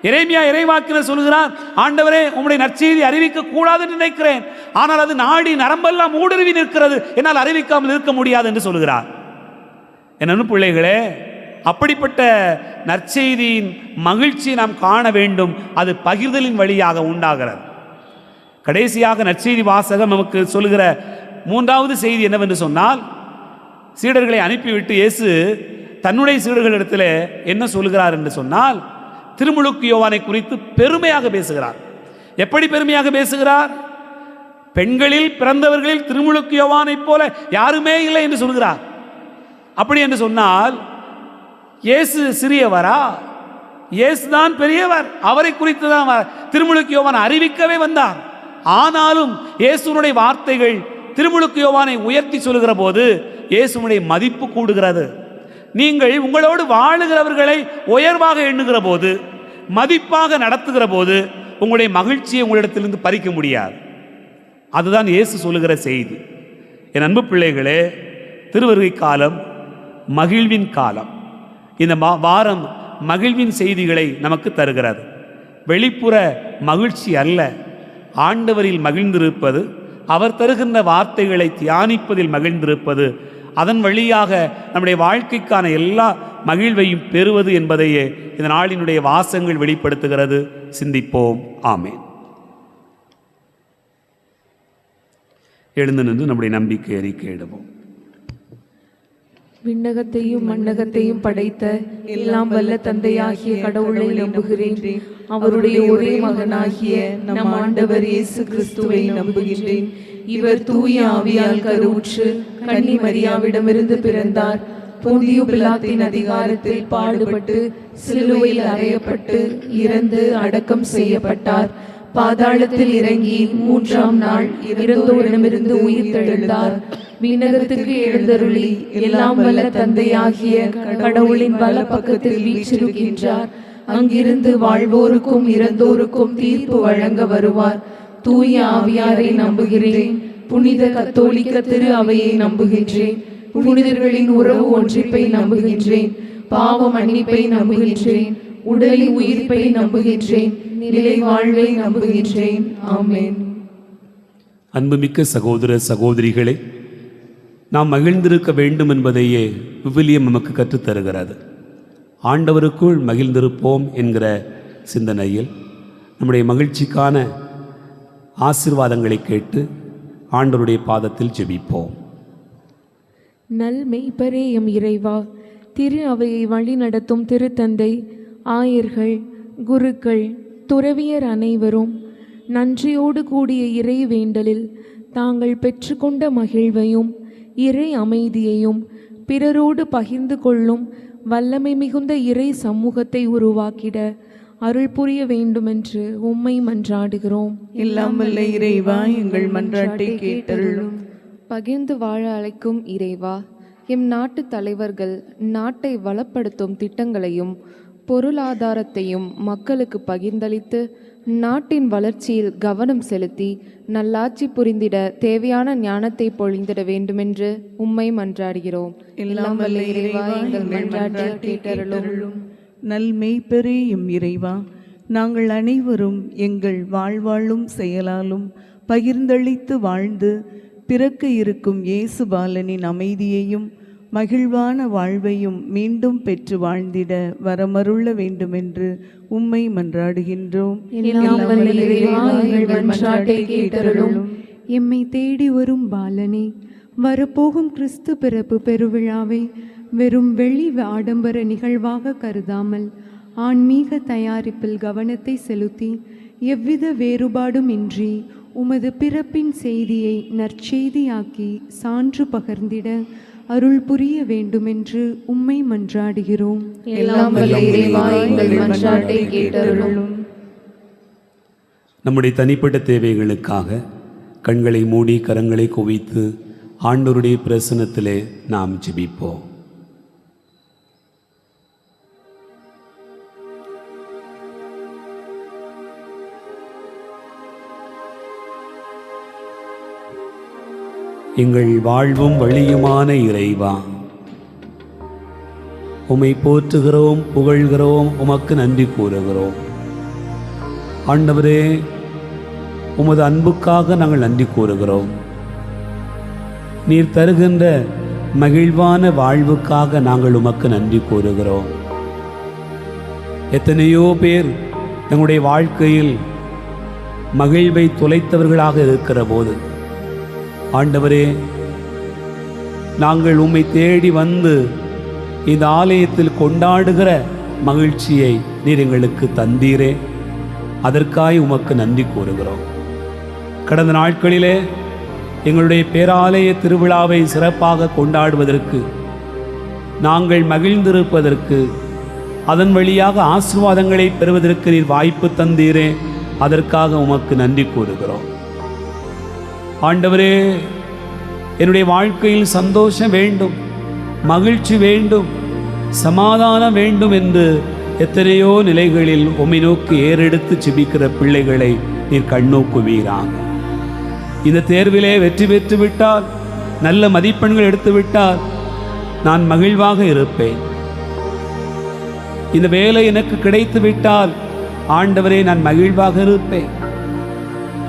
எரேமியா இறைவாக்கினர் சொல்கிறார், ஆண்டவரே உம்முடைய நற்செய்தி அறிவிக்க கூடாது என்று நினைக்கிறேன், ஆனால் அது நாடி நரம்பெல்லாம் ஊடுருவி நிற்கிறது, என்னால் அறிவிக்காமல் இருக்க முடியாது என்று சொல்கிறார். என்ன பிள்ளைகளே, அப்படிப்பட்ட நற்செய்தியின் மகிழ்ச்சி நாம் காண வேண்டும். அது பகிர்தலின் வழியாக உண்டாகிறது. கடைசியாக நற்செய்தி வாசகம் நமக்கு சொல்லுகிற மூன்றாவது செய்தி என்னவென்று சொன்னால், சீடர்களை அனுப்பிவிட்டு இயேசு தன்னுடைய சீடர்களிடத்தில் என்ன சொல்கிறார் என்று சொன்னால், திருமுழுக்கு யோவானை குறித்து பெருமையாக பேசுகிறார். எப்படி பெருமையாக பேசுகிறார்? பெண்களில் பிறந்தவர்களில் திருமுழுக்கு யோவானைப் போல யாருமே இல்லை என்று சொல்கிறார். அப்படி என்று சொன்னால் இயேசு சிறியவரா? இயேசுதான் பெரியவர். அவரை குறித்து தான் திருமுழுக்கு யோவான் அறிவிக்கவே வந்தார். ஆனாலும் இயேசுனுடைய வார்த்தைகள் திருமுழுக்கு யோவானை உயர்த்தி சொல்லுகிற போது இயேசுனுடைய மதிப்பு கூடுகிறது. நீங்கள் உங்களோடு வாழுகிறவர்களை உயர்வாக எண்ணுகிற போது, மதிப்பாக நடத்துகிற போது உங்களுடைய மகிழ்ச்சியை உங்களிடத்திலிருந்து பறிக்க முடியாது. அதுதான் இயேசு சொல்லுகிற செய்தி. என் அன்பு பிள்ளைகளே, திருவருகை காலம் மகிழ்வின் காலம். இந்த வாரம் மகிழ்வின் செய்திகளை நமக்கு தருகிறது. வெளிப்புற மகிழ்ச்சி அல்ல, ஆண்டவரில் மகிழ்ந்திருப்பது, அவர் தருகின்ற வார்த்தைகளை தியானிப்பதில் மகிழ்ந்திருப்பது, அதன் வழியாக நம்முடைய வாழ்க்கைக்கான எல்லா மகிழ்வையும் பெறுவது என்பதையே இந்த நாளினுடைய வாசகங்கள் வெளிப்படுத்துகிறது. சிந்திப்போம். ஆமென். எழுந்து நின்று நம்முடைய நம்பிக்கை அறிக்கையிடுவோம். விண்ணகத்தையும் மண்ணகத்தையும் படைத்த எல்லாம் வல்ல தந்தையாகிய கடவுளை நம்புகிறேன். அவருடைய ஒரே மகனாகிய நம் ஆண்டவர் இயேசு கிறிஸ்துவை நம்புகின்றேன். இவர் தூய ஆவியால் கருவுற்று கன்னி மரியாவிடமிருந்து பிறந்தார். போந்தியு பிலாத்தின் அதிகாரத்தில் பாடுபட்டு சிலுவையில் அறையப்பட்டு இறந்து அடக்கம் செய்யப்பட்டார். பாதாளத்தில் இறங்கி 3ஆம் நாள் இறந்தோரிடமிருந்து உயிர் தெழுந்தார். விண்ணகத்துக்கு எழுந்தருளி எல்லாம் வல்ல தந்தையாகிய கடவுளின் வலப்பக்கத்தில் வீற்றிருக்கின்றார். அங்கிருந்து வாழ்வோருக்கும் இறந்தோருக்கும் தீர்ப்பு வழங்க வருவார். தூய ஆவியாரை நம்புகிறேன். புனித கத்தோலிக்க திரு அவையை நம்புகின்றேன். புனிதர்களின் உறவு ஒன்றிப்பை நம்புகின்றேன். பாவ மன்னிப்பை நம்புகின்றேன். உடலின் உயிர்ப்பை நம்புகின்றேன். நிலை வாழ்வை நம்புகின்றேன். ஆமென். அன்புமிக்க சகோதர சகோதரிகளே, நாம் மகிழ்ந்திருக்க வேண்டும் என்பதையே விவிலியம் நமக்கு கற்றுத்தருகிறது. ஆண்டவருக்குள் மகிழ்ந்திருப்போம் என்கிற சிந்தனையில் நம்முடைய மகிழ்ச்சிக்கான ஆசீர்வாதங்களை கேட்டு ஆண்டவருடைய பாதத்தில் ஜெபிப்போம். நல் மெய்ப்பரே எம் இறைவா, திரு அவையை வழி நடத்தும் திருத்தந்தை, ஆயர்கள், குருக்கள், துறவியர் அனைவரும் நன்றியோடு கூடிய இறை வேண்டலில் தாங்கள் பெற்றுக்கொண்ட மகிழ்வையும் இறை அமைதியையும் பிறரோடு பகிர்ந்து கொள்ளும் வல்லமை மிகுந்த இறை சமூகத்தை உருவாக்கிட அருள் புரிய வேண்டுமென்று உம்மை மன்றாடுகிறோம். எல்லாம் வல்ல இறைவா, எங்கள் மன்றாட்டை கேட்டருளும். பகிர்ந்து வாழ அழைக்கும் இறைவா, எம் நாட்டு தலைவர்கள் நாட்டை வளப்படுத்தும் திட்டங்களையும் பொருளாதாரத்தையும் மக்களுக்கு பகிர்ந்தளித்து நாட்டின் வளர்ச்சியில் கவனம் செலுத்தி நல்லாட்சி புரிந்திட தேவையான ஞானத்தை பொழிந்திட வேண்டுமென்று உம்மை மன்றாடுகிறோம். எல்லாம் வல்ல இறைவா, எங்கள் மன்றாட்டை கேட்டருளும். நல் மெய்ப்பரே எம் இறைவா, நாங்கள் அனைவரும் எங்கள் வாழ்வாளும் செயலாலும் பகிர்ந்தளித்து வாழ்ந்து பிறக்க இருக்கும் இயேசு பாலனின் அமைதியையும் மகிழ்வான வாழ்வையும் மீண்டும் பெற்று வாழ்ந்திட வரமருள வேண்டுமென்று உம்மை மன்றாடுகின்றோம். எல்லாம் வல்ல இறைவா, எங்கள் மன்றாட்டை கேட்டருளும். எம்மை தேடி வரும் பாலனே, வரப்போகும் கிறிஸ்து பிறப்பு பெருவிழாவை வெறும் வெளி ஆடம்பர நிகழ்வாக கருதாமல் ஆன்மீக தயாரிப்பில் கவனத்தை செலுத்தி எவ்வித வேறுபாடும் இன்றி உமது பிறப்பின் செய்தியை நற்செய்தியாக்கி சான்று பகர்ந்திட அருள் புரிய வேண்டுமென்று உம்மை மன்றாடுகிறோம். எல்லாம் வல்ல இறைவா, எங்கள் மன்றாட்டை கேட்டருளும். நம்முடைய தனிப்பட்ட தேவைகளுக்காக கண்களை மூடி கரங்களை குவித்து ஆண்டவருடைய பிரசன்னத்திலே நாம் ஜெபிப்போம். எங்கள் வாழ்வும் வழியுமான இறைவா, உம்மை போற்றுகிறோம், புகழ்கிறோம், உமக்கு நன்றி கூறுகிறோம். ஆண்டவரே, உமது அன்புக்காக நாங்கள் நன்றி கூறுகிறோம். நீர் தருகின்ற மகிழ்வான வாழ்வுக்காக நாங்கள் உமக்கு நன்றி கூறுகிறோம். எத்தனையோ பேர் தங்களுடைய வாழ்க்கையில் மகிழ்வை தொலைத்தவர்களாக இருக்கிற போது, ஆண்டவரே, நாங்கள் உம்மை தேடி வந்து இந்த ஆலயத்தில் கொண்டாடுகிற மகிழ்ச்சியை நீர் எங்களுக்கு தந்தீரே, அதற்காய் உமக்கு நன்றி கூறுகிறோம். கடந்த நாட்களிலே எங்களுடைய பேராலய திருவிழாவை சிறப்பாக கொண்டாடுவதற்கு, நாங்கள் மகிழ்ந்திருப்பதற்கு, அதன் வழியாக ஆசீர்வாதங்களை பெறுவதற்கு நீர் வாய்ப்பு தந்தீரே, அதற்காக உமக்கு நன்றி கூறுகிறோம். ஆண்டவரே, என்னுடைய வாழ்க்கையில் சந்தோஷம் வேண்டும், மகிழ்ச்சி வேண்டும், சமாதானம் வேண்டும் என்று எத்தனையோ நிலைகளில் உம்மை நோக்கி ஏறெடுத்து ஜெபிக்கிற பிள்ளைகளை நீர் கண்ணோக்குவீராக. இந்த தேர்விலே வெற்றி பெற்று விட்டால், நல்ல மதிப்பெண்கள் எடுத்து விட்டால் நான் மகிழ்வாக இருப்பேன். இந்த வேலை எனக்கு கிடைத்து விட்டால் ஆண்டவரே நான் மகிழ்வாக இருப்பேன்.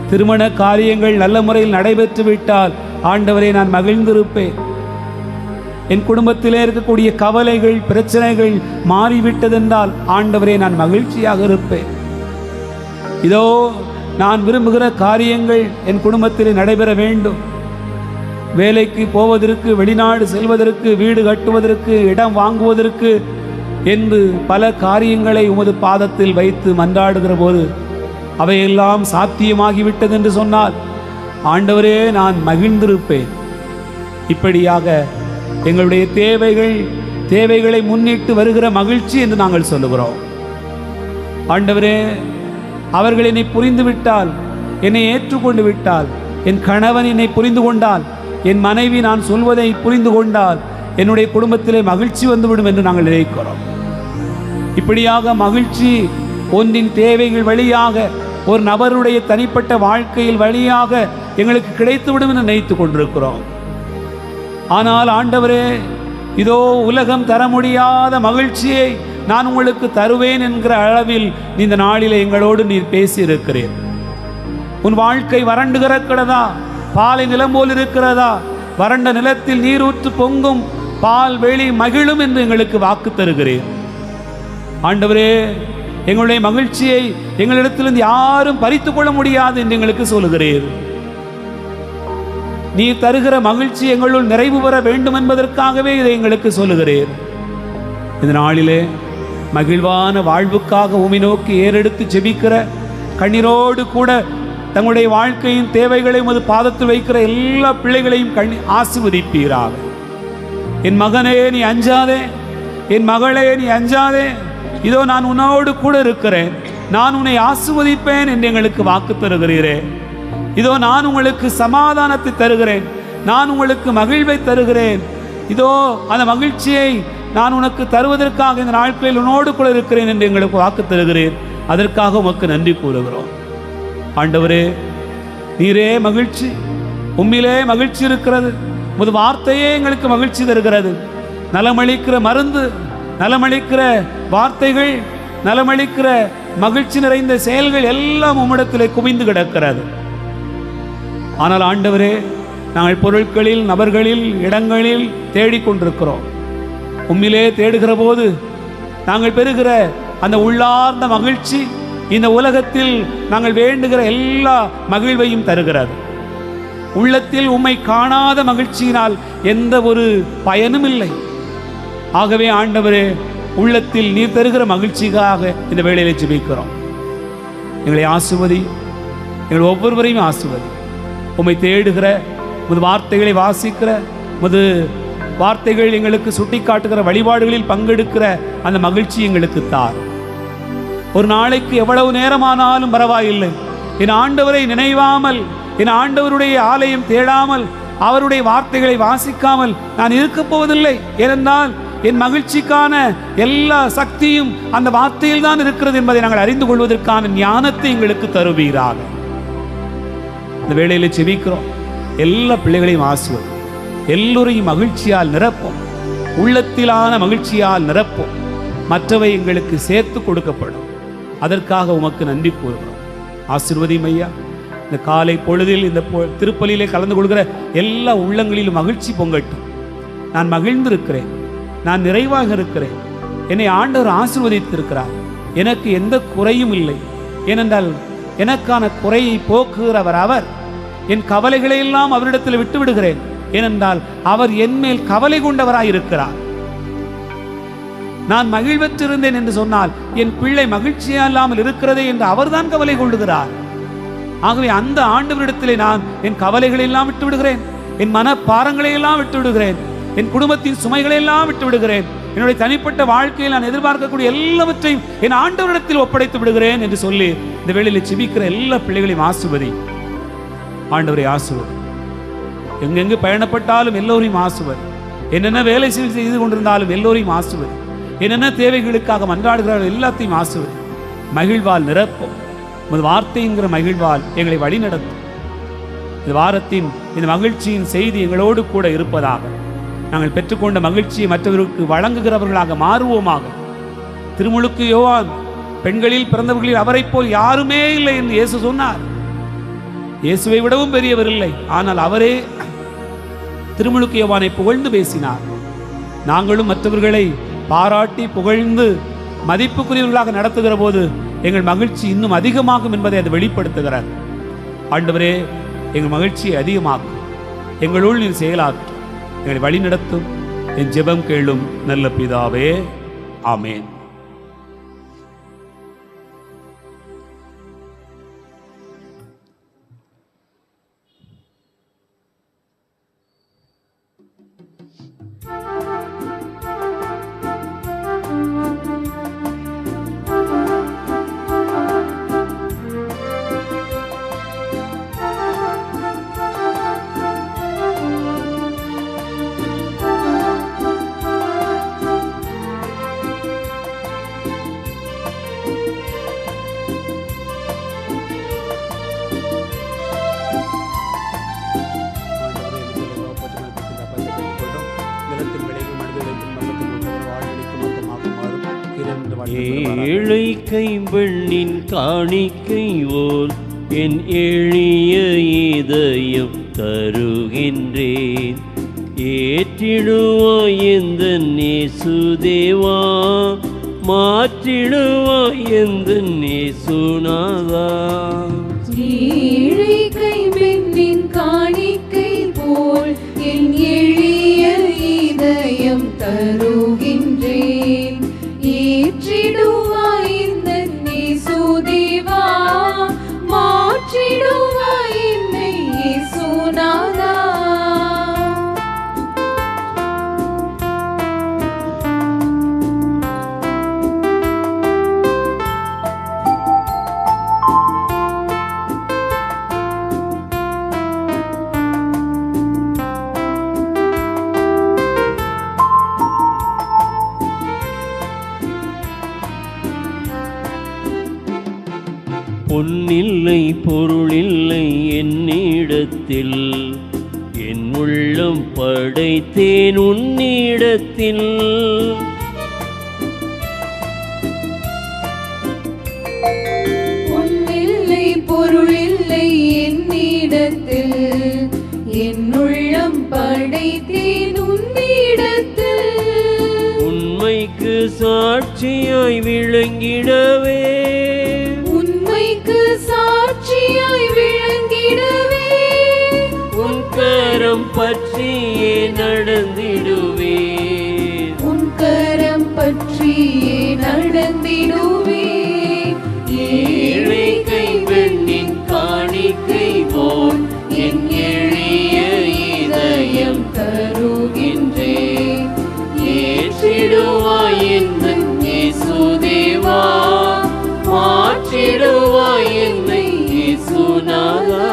திருமண காரியங்கள் நல்ல முறையில் நடைபெற்று விட்டால் ஆண்டவரே நான் மகிழ்ந்திருப்பேன். என் குடும்பத்திலே இருக்கக்கூடிய கவலைகள், பிரச்சனைகள் மாறிவிட்டதென்றால் ஆண்டவரே நான் மகிழ்ச்சியாக இருப்பேன். இதோ நான் விரும்புகிற காரியங்கள் என் குடும்பத்திலே நடைபெற வேண்டும். வேலைக்கு போவதற்கு, வெளிநாடு செல்வதற்கு, வீடு கட்டுவதற்கு, இடம் வாங்குவதற்கு என்று பல காரியங்களை உமது பாதத்தில் வைத்து மன்றாடுகிற போது அவையெல்லாம் சாத்தியமாகிவிட்டது என்று சொன்னால் ஆண்டவரே நான் மகிழ்ந்திருப்பேன். இப்படியாக எங்களுடைய தேவைகளை முன்னிட்டு வருகிற மகிழ்ச்சி என்று நாங்கள் சொல்லுகிறோம். ஆண்டவரே, அவர்கள் என்னை புரிந்து விட்டால், என்னை ஏற்றுக்கொண்டு விட்டால், என் கணவன் என்னை புரிந்து கொண்டால், என் மனைவி நான் சொல்வதை புரிந்து கொண்டால் என்னுடைய குடும்பத்திலே மகிழ்ச்சி வந்துவிடும் என்று நாங்கள் நினைக்கிறோம். இப்படியாக மகிழ்ச்சி ஒன்றின் தேவைகள் வழியாக, ஒரு நபருடைய தனிப்பட்ட வாழ்க்கையில் வழியாக எங்களுக்கு கிடைத்துவிடும் என்று நினைத்து கொண்டிருக்கிறோம். ஆனால் ஆண்டவரே, இதோ உலகம் தர முடியாத மகிழ்ச்சியை நான் உங்களுக்கு தருவேன் என்கிற அளவில் இந்த நாளிலே எங்களோடு நீர் பேசியிருக்கிறேன். உன் வாழ்க்கை வறண்டு கிடக்கிறதா? பாலை நிலம் போல் இருக்கிறதா? வறண்ட நிலத்தில் நீரூற்று பொங்கும், பால் வெளி மகிழும் என்று எங்களுக்கு வாக்கு தருகிறேன். ஆண்டவரே, எங்களுடைய மகிழ்ச்சியை எங்களிடத்திலிருந்து யாரும் பறித்து கொள்ள முடியாது என்று எங்களுக்கு சொல்லுகிறேன். நீ தருகிற மகிழ்ச்சி எங்களுள் நிறைவு பெற வேண்டும் என்பதற்காகவே இதை எங்களுக்கு சொல்லுகிறேன். இந்த நாளிலே மகிழ்வான வாழ்வுக்காக உம்மை நோக்கி ஏறெடுத்து ஜெபிக்கிற, கண்ணீரோடு கூட தங்களுடைய வாழ்க்கையின் தேவைகளை உமது பாதத்தில் வைக்கிற எல்லா பிள்ளைகளையும் ஆசீர்வதிப்பீராக. என் மகனே நீ அஞ்சாதே, என் மகளே நீ அஞ்சாதே, இதோ நான் உன்னோடு கூட இருக்கிறேன், நான் உன்னை ஆசீர்வதிப்பேன் என்று எங்களுக்கு வாக்கு தருகிறீரே. இதோ நான் உங்களுக்கு சமாதானத்தை தருகிறேன், நான் உங்களுக்கு மகிழ்வை தருகிறேன். இதோ அந்த மகிழ்ச்சியை நான் உனக்கு தருவதற்காக இந்த நாட்களில் உன்னோடு கூட இருக்கிறேன் என்று எங்களுக்கு வாக்கு தருகிறேன். அதற்காக உமக்கு நன்றி கூறுகிறோம். ஆண்டவரே, நீரே மகிழ்ச்சி, உம்மிலே மகிழ்ச்சி இருக்கிறது. உமது வார்த்தையே எங்களுக்கு மகிழ்ச்சி தருகிறது. நலமளிக்கிற மருந்து, நலமளிக்கிற வார்த்தைகள், நலமளிக்கிற மகிழ்ச்சி நிறைந்த செயல்கள் எல்லாம் உம்மிடத்திலே குவிந்து கிடக்கிறது. ஆனால் ஆண்டவரே, நாங்கள் பொருட்களில், நபர்களில், இடங்களில் தேடிக்கொண்டிருக்கிறோம். உம்மிலே தேடுகிற போது நாங்கள் பெறுகிற அந்த உள்ளார்ந்த மகிழ்ச்சி இந்த உலகத்தில் நாங்கள் வேண்டுகிற எல்லா மகிழ்வையும் தருகிறது. உள்ளத்தில் உம்மை காணாத மகிழ்ச்சியினால் எந்த ஒரு பயனும் இல்லை. ஆகவே ஆண்டவரே, உள்ளத்தில் நீர் தருகிற மகிழ்ச்சிக்காக இந்த வேளையிலே ஜெபிக்கிறோம். எங்களை ஆசீர்வதி, எங்கள் ஒவ்வொருவரையும் ஆசீர்வதி. உம்மை தேடுகிற, உமது வார்த்தைகளை வாசிக்கிற, உமது வார்த்தைகள் எங்களுக்கு சுட்டி காட்டுகிற வழிபாடுகளில் பங்கெடுக்கிற அந்த மகிழ்ச்சி எங்களுக்கு தார். ஒரு நாளைக்கு எவ்வளவு நேரமானாலும் பரவாயில்லை, என் ஆண்டவரை நினைவாமல், என் ஆண்டவருடைய ஆலயம் தேடாமல், அவருடைய வார்த்தைகளை வாசிக்காமல் நான் இருக்கப் போவதில்லை. ஏனென்றால் என் மகிழ்ச்சிக்கான எல்லா சக்தியும் அந்த வார்த்தையில் தான் இருக்கிறது என்பதை நாங்கள் அறிந்து கொள்வதற்கான ஞானத்தை எங்களுக்கு தருவீராக. இந்த வேளையில செபிக்கிறோம். எல்லா பிள்ளைகளையும் ஆசுவோம், எல்லோரையும் மகிழ்ச்சியால் நிரப்போம், உள்ளத்திலான மகிழ்ச்சியால் நிரப்போம். மற்றவை எங்களுக்கு சேர்த்து கொடுக்கப்படும். அதற்காக உமக்கு நன்றி கூறுகிறோம். ஆசீர்வதியும் ஐயா. இந்த காலை பொழுதில் இந்த திருப்பலியிலே கலந்து கொள்கிற எல்லா உள்ளங்களிலும் மகிழ்ச்சி பொங்கட்டும். நான் மகிழ்ந்திருக்கிறேன், நான் நிறைவாக இருக்கிறேன், என்னை ஆண்டவர் ஆசீர்வதித்திருக்கிறார், எனக்கு எந்த குறையும் இல்லை. ஏனென்றால் எனக்கான குறையை போக்குகிறவர் அவர். என் கவலைகளை எல்லாம் அவரிடத்தில் விட்டு விடுகிறேன். ஏனென்றால் அவர் என் மேல் கவலை கொண்டவராய் இருக்கிறார். நான் மகிழ்வற்றிருந்தேன் என்று சொன்னால் என் பிள்ளை மகிழ்ச்சியா இல்லாமல் இருக்கிறதே என்று அவர்தான் கவலை கொள்ளுகிறார். ஆகவே அந்த ஆண்டவரிடத்திலே நான் என் கவலைகளை எல்லாம் விட்டு விடுகிறேன், என் மனப்பாரங்களை எல்லாம் விட்டு விடுகிறேன், என் குடும்பத்தின் சுமைகளை எல்லாம் விட்டு விடுகிறேன், என்னுடைய தனிப்பட்ட வாழ்க்கையில் நான் எதிர்பார்க்கக்கூடிய எல்லாவற்றையும் என் ஆண்டவரிடத்தில் ஒப்படைத்து விடுகிறேன் என்று சொல்லி இந்த வேளையில் செபிக்கிற எல்லா பிள்ளைகளையும் ஆசீர்வதி. ஆண்டவரை ஆசீர்வதி. எங்கெங்கு பயணப்பட்டாலும் எல்லோரையும் ஆசீர்வதி. என்னென்ன வேலை செய்து கொண்டிருந்தாலும் எல்லோரையும் ஆசீர்வதி. என்னென்ன தேவைகளுக்காக மன்றாடுகிறார்கள் எல்லாத்தையும் ஆசீர்வதி. மகிழ்வால் நிரப்பும். உமது வார்த்தைங்கிற மகிழ்வால் எங்களை வழிநடத்தும். இந்த வாரத்தின் இந்த மகிழ்ச்சியின் செய்தி எங்களோடு கூட இருப்பதாக, நாங்கள் பெற்றுக்கொண்ட மகிழ்ச்சியை மற்றவர்களுக்கு வழங்குகிறவர்களாக மாறுவோமாக. திருமுழுக்கு யோவான், பெண்களில் பிறந்தவர்களில் அவரை போல் யாருமே இல்லை என்று இயேசு சொன்னார். இயேசுவை விடவும் பெரியவர் இல்லை. ஆனால் அவரே திருமுழுக்கு யோவானை புகழ்ந்து பேசினார். நாங்களும் மற்றவர்களை பாராட்டி புகழ்ந்து மதிப்புக்குரியவர்களாக நடத்துகிற போது எங்கள் மகிழ்ச்சி இன்னும் அதிகமாகும் என்பதை அது வெளிப்படுத்துகிறார். ஆண்டவரே, எங்கள் மகிழ்ச்சியை அதிகமாக்கும், எங்களுள் நீர் செயலாற்றும், எங்களை வழி நடத்தும். என் ஜெபம் கேளும் நல்ல பிதாவே, ஆமேன். ஏழை கைம்பெண்ணின் காணிக்கை ஓர் என் எளிய இதயம் தருகின்றேன். ஏற்றிடுவாய் எந்த நேசுதேவா, மாற்றிடுவாய் எந்த நேசுநாதா. ஏழை கைம்பெண்ணின் காணிக்கை போல் என் எளிய இதயம் தருகின்றேன். ஏற்றிடுவாய் இந்த நேசுதேவா, மாற்றிடுவாய் என்னை இயேசுநாதா. பொன்னில்லை பொருளில்லை என்னிடத்தில், என் உள்ளம் படைத்தேன் உன்னிடத்தில். பொன்னில்லை பொருளில்லை என்னிடத்தில், என் உள்ளம் படைத்தேன் உன்னிடத்தில். உண்மைக்கு சாட்சியாய் விளங்கிடவே, சாட்சியாய் விளங்கிடவே, உன் கரம் பற்றியே நடந்திடுவே, உன் கரம் பற்றியே நடந்திடுவே. ஏழை கைம்பெண்ணின் காணிக்கை போல் என் எளிய இதயம் தருகின்றேன். ஏற்றிடுவாய் எந்த இயேசுதேவா, மாற்றிடுவாய் என்னை இயேசுநாதா.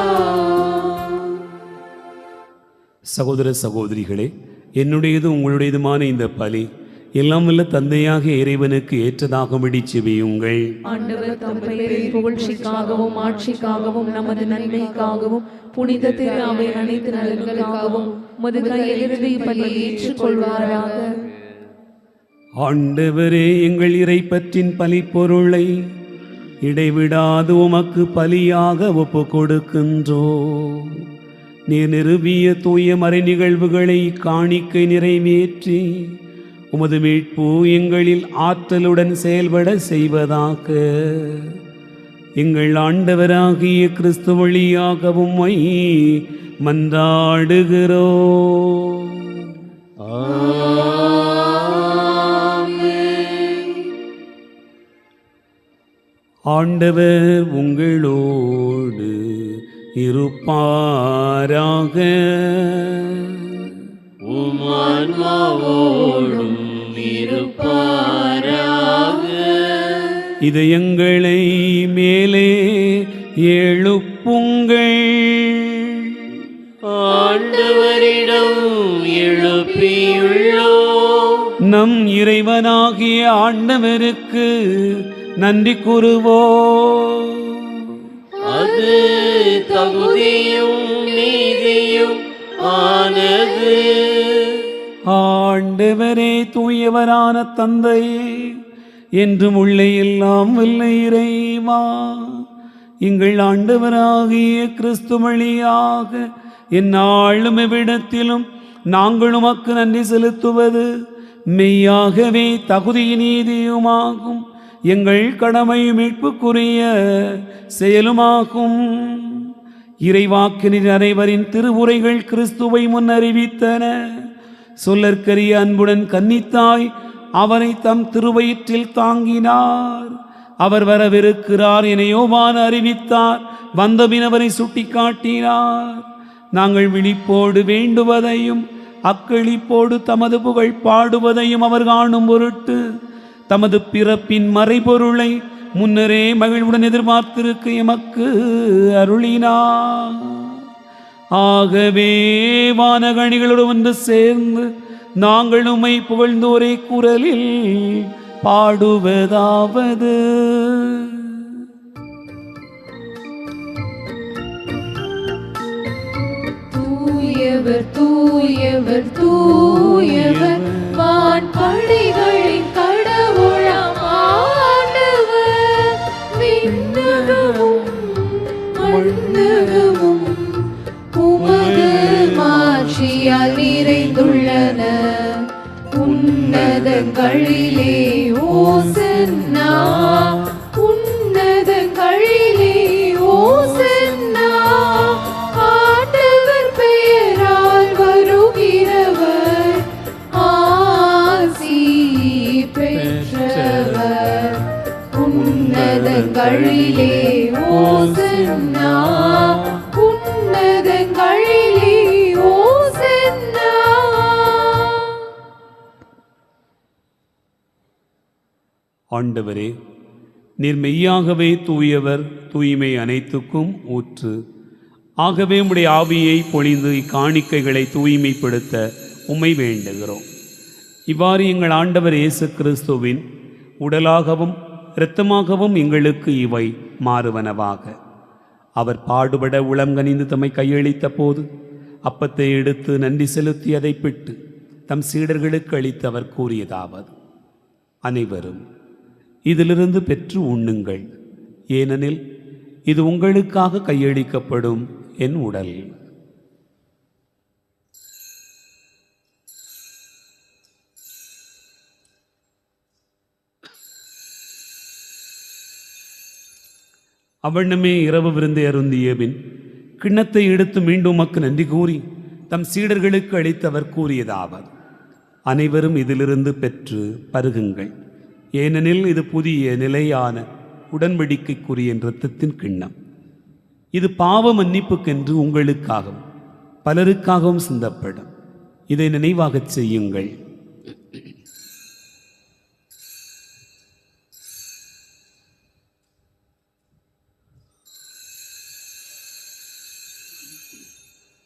சகோதர சகோதரிகளே, என்னுடையது உங்களுடையதுமான இந்த பலி எல்லாம் வல்ல தந்தையாக இறைவனுக்கு ஏற்றதாகும்படி செபியுங்கள். ஆண்டவர் தம் பெயரின் புகழ்ச்சிக்காகவும் ஆட்சிக்காகவும் நமது நன்மைக்காகவும் புனித திரு அவை அனைத்து நலன்களுக்காகவும் உமது கையிலிருந்து இப்பலியை ஏற்றுக்கொள்வாராக. ஆண்டவரே, எங்கள் இறைப்பற்றின் பலிப்பொருளை இடைவிடாது உமக்கு பலியாக ஒப்பு கொடுக்கின்றோ. நீர் நிறுவிய தூய மறை நிகழ்வுகளை காணிக்கை நிறைவேற்றி உமது மீட்பு எங்களில் ஆற்றலுடன் செயல்பட செய்வதாக எங்கள் ஆண்டவராகிய கிறிஸ்து வழியாகவும் மன்றாடுகிறோ. ஆண்டவர் உங்களோடு இருப்பாராக. உம் ஆன்மாவோடும் இருப்பாராக. இதயங்களை மேலே எழுப்புங்கள். ஆண்டவரிடம் எழுப்பியுள்ளோம். நம் இறைவனாகிய ஆண்டவருக்கு நன்றி கூறுவோம். அது தகுதியும் நீதியும் ஆனது. ஆண்டவரே, தூயவரான தந்தையே, என்றும் உள்ள எல்லாம் வல்ல இறைவா, எங்கள் ஆண்டவராகிய கிறிஸ்து வழியாக எந்நாளும் எவ்விடத்திலும் நாங்கள் உமக்கு நன்றி செலுத்துவது மெய்யாகவே தகுதி நீதியுமாகும், எங்கள் கடமை மீட்புக்குரிய செயலுமாகும். இறைவாக்கினர் அனைவரின் திருவுரைகள் கிறிஸ்துவை முன்னறிவித்தன. சொல்லற்கரிய அன்புடன் கன்னித்தாய் அவரை தம் திருவயிற்றில் தாங்கினார். அவர் வரவிருக்கிறார் என யோவான் அறிவித்தார். வந்தபின் அவரை சுட்டி காட்டினார். நாங்கள் விழிப்போடு வேண்டுவதையும் அக்களிப்போடு தமது புகழ் பாடுவதையும் அவர் காணும் பொருட்டு தமது பிறப்பின் மறைபொருளை முன்னரே மகிழ்வுடன் எதிர்பார்த்திருக்க எமக்கு அருளினார். ஆகவே வானகணிகளோடு வந்து சேர்ந்து நாங்கள் உம்மை புகழ்ந்து ஒரே குரலில் பாடுவதாவது: தூயவர் தூயவர் தூயவர் வான்படைகளின் கடவுளாம் ஆண்டவர். விண்ணகமும் மண்ணகமும் உமது மாட்சியால் நிறைந்துள்ளன. உன்னதங்களிலே ஓசன்னா, உன்னதங்களிலே ஓசன்னா. ஆண்டவர் பெயரால் வருகிறவர் ஆசி பெற்றவர். உன்னதங்களிலே ஓசன்னா, உன்னதங்களிலே ஓசன்னா. ஆண்டவரே, நீர் மெய்யாகவே தூயவர், தூய்மை அனைத்துக்கும் ஊற்று. ஆகவே உம்முடைய ஆவியை பொழிந்து இக்காணிக்கைகளை தூய்மைப்படுத்த உம்மை வேண்டுகிறோம். இவ்வாறு எங்கள் ஆண்டவர் இயேசு கிறிஸ்துவின் உடலாகவும் இரத்தமாகவும் எங்களுக்கு இவை மாறுவனவாக. அவர் பாடுபட உளங்கனிந்து தம்மை கையளித்த போது அப்பத்தை எடுத்து நன்றி செலுத்தி அதை பிட்டு தம் சீடர்களுக்கு அளித்து அவர் கூறியதாவது: அனைவரும் இதிலிருந்து பெற்று உண்ணுங்கள், ஏனெனில் இது உங்களுக்காக கையளிக்கப்படும் என் உடல். அவ்வண்ணமே இரவு விருந்தை அருந்திய பின் கிண்ணத்தை எடுத்து மீண்டும் உமக்கு நன்றி கூறி தம் சீடர்களுக்கு அளித்தவர் கூறியதாவது: அனைவரும் இதிலிருந்து பெற்று பருகுங்கள், ஏனெனில் இது புதிய நிலையான உடன்படிக்கைக்குரிய இரத்தத்தின் கிண்ணம். இது பாவ மன்னிப்புக்கென்று உங்களுக்காகவும் பலருக்காகவும் சிந்தப்படும். இதை நினைவாகச் செய்யுங்கள்.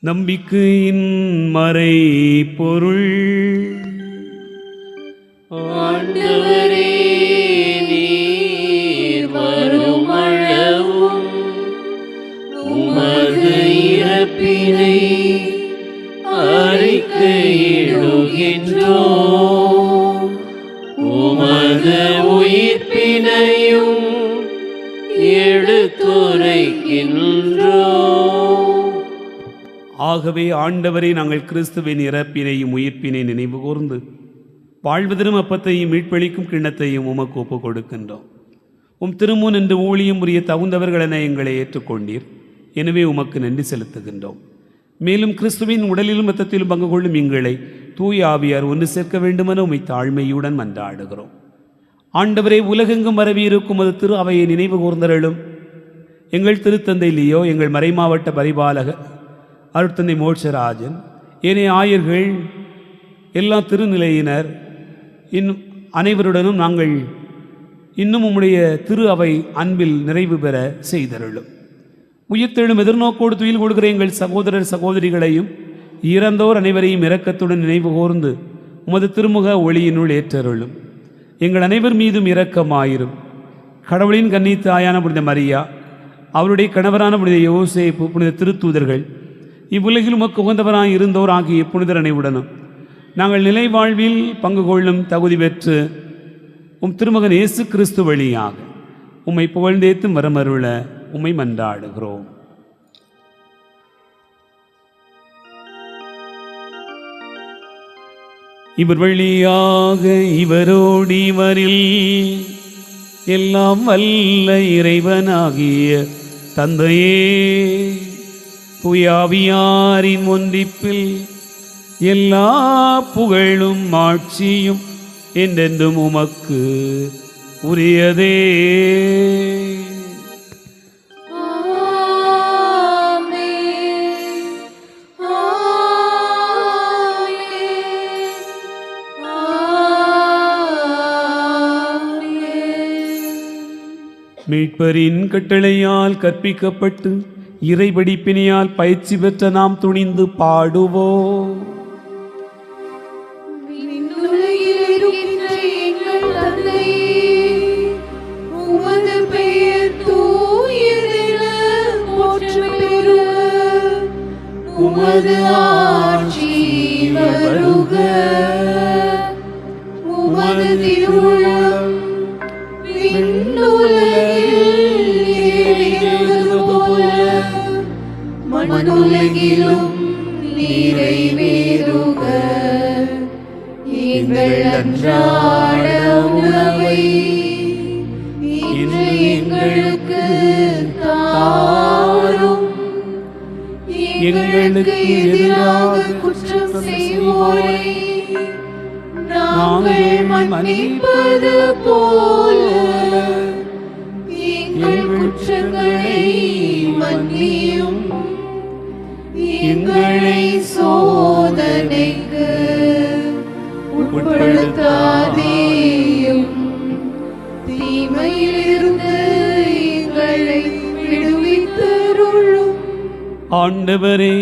நம்பிக்கையின் மறை பொருள். ஆண்டவரே, நீர் வருமளவும் உமது இறப்பினை அறிக்கையிடுகின்றோம், உமது உயிர்ப்பினையும் எடுத்துரைக்கின்றோம். ஆகவே ஆண்டவரை, நாங்கள் கிறிஸ்துவின் இறப்பினையும் உயிர்ப்பினை நினைவு கூர்ந்து வாழ்வதரும் அப்பத்தையும் மீட்பளிக்கும் கிண்ணத்தையும் உமக்கு ஒப்புக் கொடுக்கின்றோம். உம் திருமுன் என்று ஊழியம் புரிய தகுந்தவர்கள் என எங்களை ஏற்றுக்கொண்டீர். எனவே உமக்கு நன்றி செலுத்துகின்றோம். மேலும் கிறிஸ்துவின் உடலிலும் இரத்தத்திலும் பங்கு கொள்ளும் எங்களை தூய ஆவியார் ஒன்று சேர்க்க வேண்டுமென உம்மை தாழ்மையுடன் மன்றாடுகிறோம். ஆண்டவரே, உலகெங்கும் பரவியிருக்கும் அது திரு அவையை நினைவு கூர்ந்தருளும். எங்கள் திருத்தந்தை லியோ, எங்கள் மறைமாவட்ட பரிபாலக அருட்தந்தை மோட்சராஜன், ஏனைய ஆயர்கள், எல்லா திருநிலையினர் இன்னும் அனைவருடனும் நாங்கள் இன்னும் உம்முடைய திரு அவை அன்பில் நிறைவு பெற செய்தருளும். உயிர்த்தெழும் எதிர்நோக்கோடு துயில் கொடுக்கிற எங்கள் சகோதரர் சகோதரிகளையும் இறந்தோர் அனைவரையும் இரக்கத்துடன் நினைவு கூர்ந்து உமது திருமுக ஒளியினுள் ஏற்றருளும். எங்கள் அனைவர் மீதும் இரக்கமாயிரும். கடவுளின் கன்னித்தாயான புனித மரியா, அவருடைய கணவரான புனித யோசேப்பு, புனித திருத்தூதர்கள், இவ்வுலகில் உமக்கு உகந்தவராய் இருந்தோர் ஆகிய புனிதர் அனைவுடனும் நாங்கள் நிலை வாழ்வில் பங்கு கொள்ளும் தகுதி பெற்று உம் திருமகன் இயேசு கிறிஸ்து வழியாக உம்மை புகழ்ந்தேத்தும் வரமருள உம்மை மன்றாடுகிறோம். இவர் வழியாக இவரோடு இவரில் எல்லாம் வல்ல இறைவனாகிய தந்தையே தூயாவியாரின் ஒன்றிப்பில் எல்லா புகழும் ஆட்சியும் என்றென்றும் உமக்கு உரியதே. மீட்பரின் கட்டளையால் கற்பிக்கப்பட்டு இறைவடிப்பினையால் பயிற்சி பெற்ற நாம் துணிந்து பாடுவோம். விண்ணுலகில் இருக்கின்ற எங்கள் தந்தையே, உமது பெயர் தூயதென போற்றப் பெறுக. உமது ஆட்சி வருக. உமது திருவுளம் மண்ணுலகிலும் நிறைவேறுக. எங்கள் அன்றாட உணவை இன்று எங்களுக்கு தாரும். எங்களுக்கு எதிராக குற்றம் செய்வோரை நாங்கள் மன்னிப்பது போல எங்கள் குற்றங்களை மன்னியும். எங்களை சோதனைக்கு உட்படுத்தாதேயும், தீமையிலிருந்து எங்களை விடுவித்தருளும். ஆண்டவரே,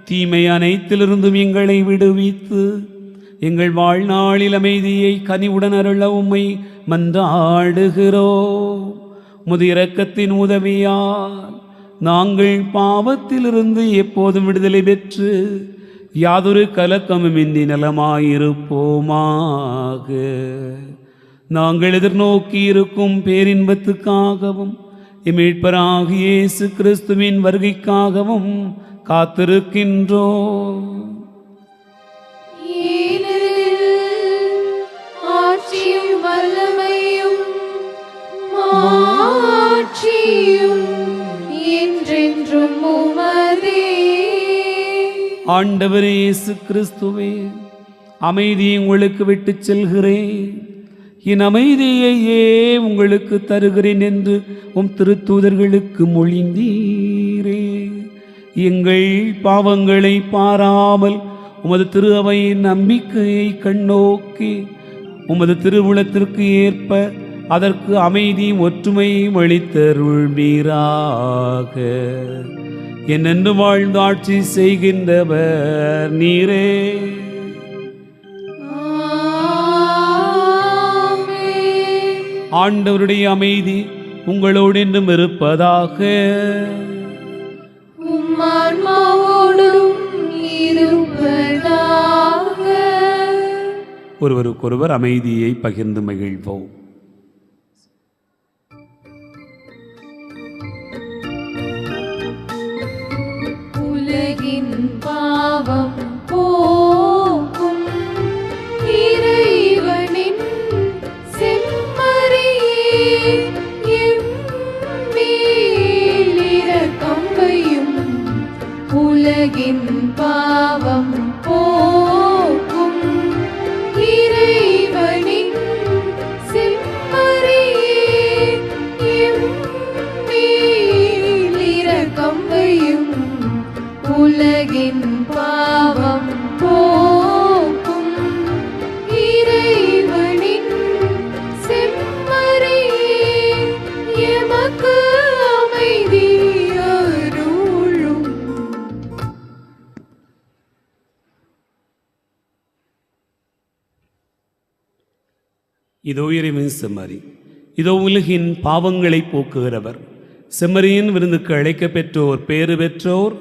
தீமை அனைத்திலிருந்தும் எங்களை விடுவித்து எங்கள் வாழ்நாளில் அமைதியை கனிவுடன் அருள உம்மை மன்றாடுகிறோம். உமது இரக்கத்தின் உதவியால் நாங்கள் பாவத்திலிருந்து எப்போதும் விடுதலை பெற்று யாதொரு கலக்கமுமின்றி நலமாயிருப்போமாக. நாங்கள் எதிர்நோக்கி இருக்கும் பேரின்பத்துக்காகவும் மீட்பராகிய இயேசு கிறிஸ்துவின் வருகைக்காகவும் காத்திருக்கின்றோம். ஆட்சியும் வல்லமையும் மாட்சியும் என்றென்றும் உமதே. ஆண்டவரே இயேசு கிறிஸ்துவே, அமைதியை உங்களுக்கு விட்டுச் செல்கிறேன், என் அமைதியையே உங்களுக்கு தருகிறேன் என்று உம் திருத்தூதர்களுக்கு மொழிந்தீரே. எங்கள் பாவங்களை பாராமல் உமது திரு அவையின் நம்பிக்கையை கண்ணோக்கி உமது திருவுளத்திற்கு ஏற்ப அதற்கு அமைதியும் ஒற்றுமையும் அளித்தருள்வீராக. என்னென்று வாழ்ந்து ஆட்சி செய்கின்றவர் நீரே. ஆண்டவருடைய அமைதி உங்களோடு என்றும் இருப்பதாக. உம்மான்மாவோடும் இருப்பதாக. ஒருவருக்கொருவர் அமைதியை பகிர்ந்து மகிழ்வோம். உலகின் பாவம் போக்கும் இறைவனின் செம்மறியே, எம்மேல் இரக்கம் வையும். உலகின் பாவம் போக்கும் இறைவனின் செம்மறியே, எம்மேல் இரக்கம் வையும். உலகின் பாவம் போக்கும் இறைவனின் செம்மறியே, எமக்கு அமைதி அருளும். இதோ இறைவன் செம்மறி, இதோ உலகின் பாவங்களை போக்குகிறவர். செம்மறியின் விருந்துக்கு அழைக்க பெற்றோர் பேறு பெற்றோர்.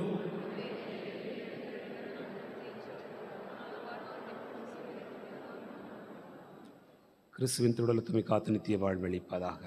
கிறிஸ்துவின் திருடலத்துமை காத்து நித்திய வாழ்வளிப்பதாக.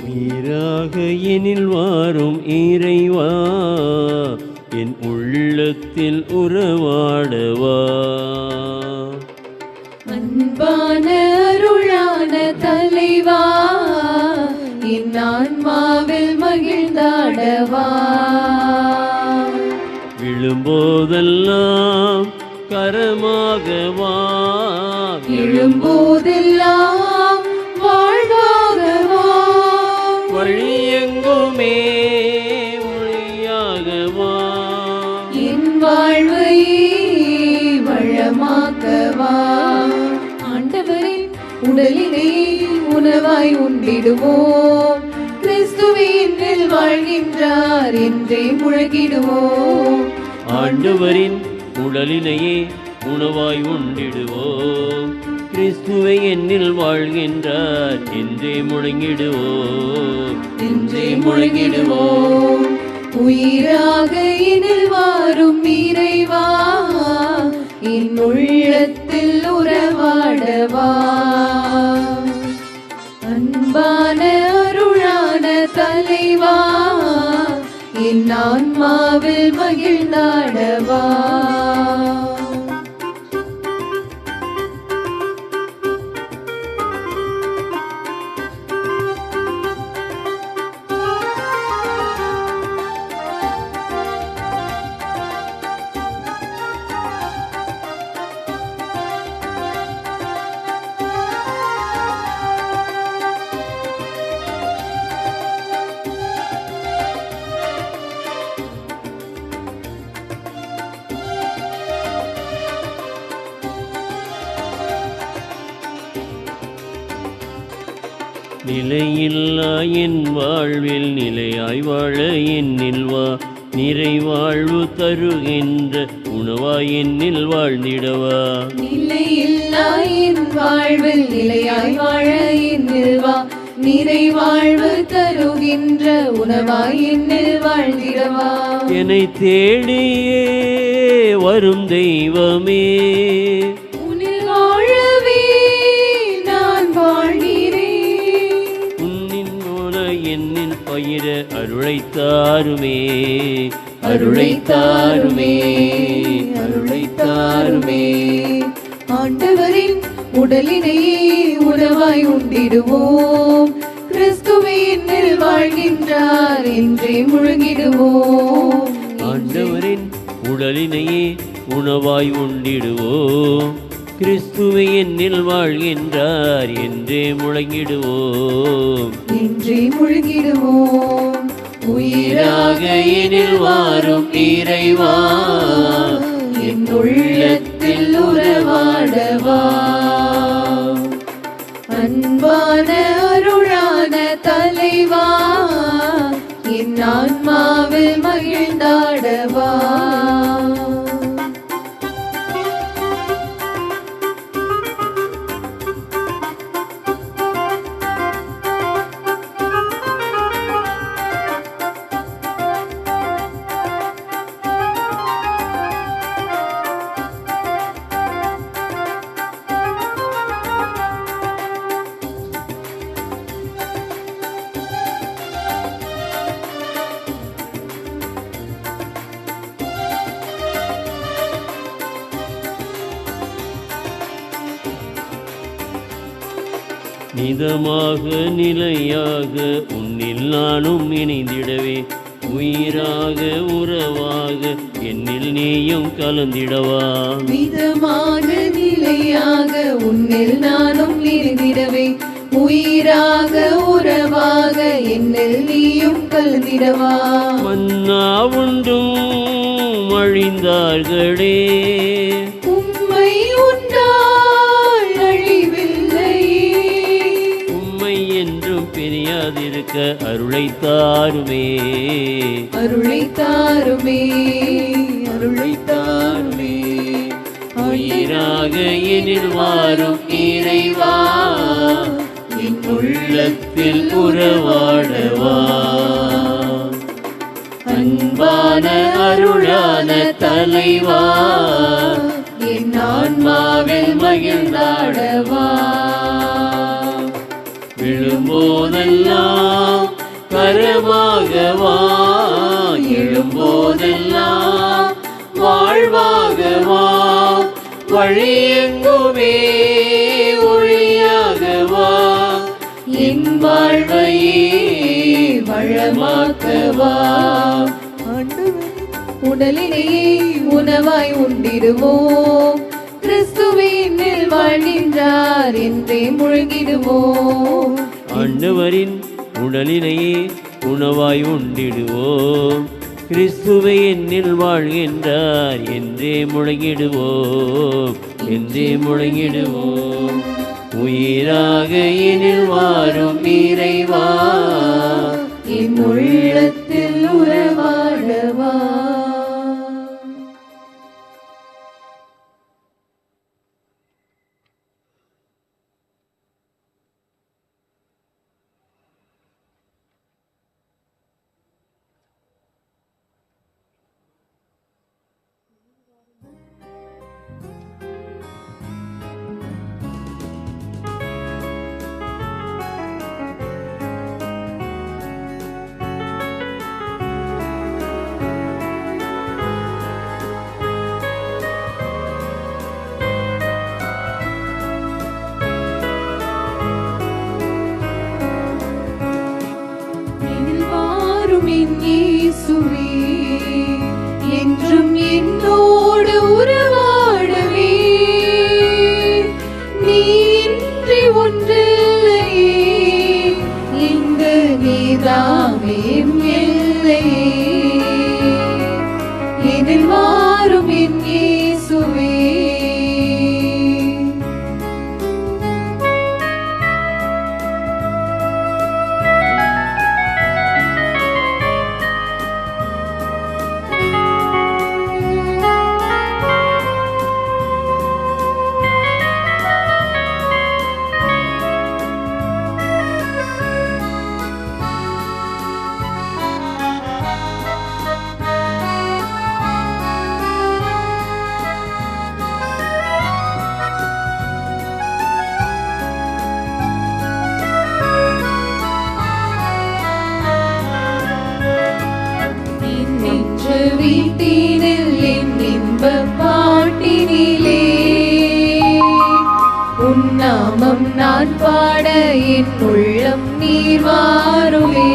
உயிராக எனில் வாரும் இறைவா, என் உள்ளத்தில் உறவாடவா. அன்பான அருளான தலைவா, என் ஆன்மாவில் மகிழ்ந்தாடவா. விழும்போதெல்லாம் கரமாகவா, எழும்போதெல்லாம் வாழ்வாகவா. வழியெங்குமே ஒளியாகவா. என் வாழ்வை வளமாக்கவா. ஆண்டவரின் உடலினை உணவாய் உண்டிடுவோம். கிறிஸ்துவே என்னில் வாழ்கின்றார் என்றே முழங்கிடுவோம். ஆண்டவரின் உடலினையே உணவாய் உண்டிடுவோம். கிறிஸ்துவை என்னில் வாழ்கின்றார் என்றே முழங்கிடுவோம். என்றே முழங்கிடுவோம். உயிராக எனில் வாரும் இறைவா, என் உள்ளத்தில் உறவாடவா. அன்பான அருளான தலைவா, என் ஆன்மாவில் மகிழ்ந்தாடவா. நிலையில்லா என் வாழ்வில் நிலையாய் வாழ என்னில் வா. நிறைவாழ்வு தருகின்ற உணவாய் என்னில் வாழ்ந்திடவா. நிலையில்லா என் வாழ்வில் நிலையாய் வாழ என்னில் வா. நிறைவாழ்வு தருகின்ற உணவாய் என்னில் வாழ்ந்திடவா. என்னை தேடியே வரும் தெய்வமே, உன்னில் வாழவே நான் வாழ்கிறேன். உன்னின் மூல என்னில் பயிர அருளைத்தாருமே, அருளைத்தாருமே, அருளைத்தாருமே. ஆண்டவரின் உடலினையே உணவாய் உண்டிடுவோம். கிறிஸ்துவே என்னில் வாழ்கின்றார் என்றே முழங்கிடுவோம். ஆண்டவரின் உடலினையே உணவாய் உண்டிடுவோம். கிறிஸ்துவை என்னில் வாழ்கின்றார் என்றே முழங்கிடுவோம். என்றே முழங்கிடுவோம். உயிராக எனில் வாரும் இறைவா, என் உள்ளத்தில் உறவாடவா. அன்பான அருளான தலைவா, என் ஆன்மாவில் மகிழ்ந்தாடவா. நிதமாக நிலையாக உன்னில் நானும் இணைந்திடவே. உயிராக உறவாக என்னில் நீயும் கலந்திடவா. மிதமாக நிலையாக உன்னில் நானும் இணைந்திடவே. உயிராக உறவாக என்னில் நீயும் கலந்திடவா. மன்னா உண்டும் அழிந்தார்களே, உம்மை உண்டால் அழிவில்லையே. உம்மை என்றும் பிரியாதிருக்க அருளைத்தாருமே, அருளைத்தாருமே, அருளைத்தாருமே. உயிராக எனில் வாரும் இறைவா, என் உள்ளத்தில் உறவாடவா. அன்பான அருளான தலைவா, என் ஆன்மாவில் மகிழ்ந்தாடவா. விழும்போதெல்லாம் கரமாகவா, எழும்போதெல்லாம் வாழ்வாகவா, வழியெங்குமே ஒளியாகவா, என் வாழ்வையே வளமாக்கவா. உடலினையே உணவாய் உண்டிடுவோம், கிறிஸ்துவின் வாழ்கின்றார் என்றே முழங்கிடுவோம். ஆண்டவரின் உடலினையே உணவாய் உண்டிடுவோம், கிறிஸ்துவை என்னில் வாழ்கின்றார் என்றே முழங்கிடுவோம், என்றே முழங்கிடுவோம். உயிராக என்னில் வாரும் இறைவா, என் உள்ளத்தில் உறவாடவா. இயேசுவே, என்றும் என்னோடு உறவாடவே, நீ இன்றி ஒன்றில்லையே, இங்கு நீதாமே எல்லையே. எதில் வாரும் என் இயேசுவே, வீட்டினில் என் இன்ப பாட்டினிலே உன் நாமம் நான் பாட என் உள்ளம் நீர் வாருமே.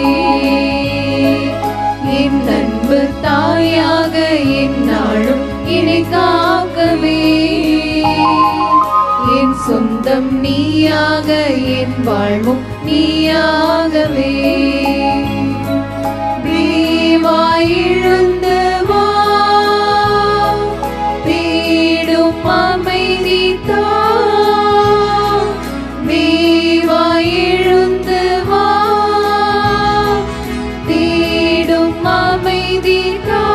என் அன்பு தாயாக என் நாளும் என்னை காக்கவே, என் சொந்தம் நீயாக என் வாழ்வும் நீயாகவே. எழுந்து வா, தேடும் அமைதி தா, தேவா எழுந்து வா, தேடும் அமைதி தா.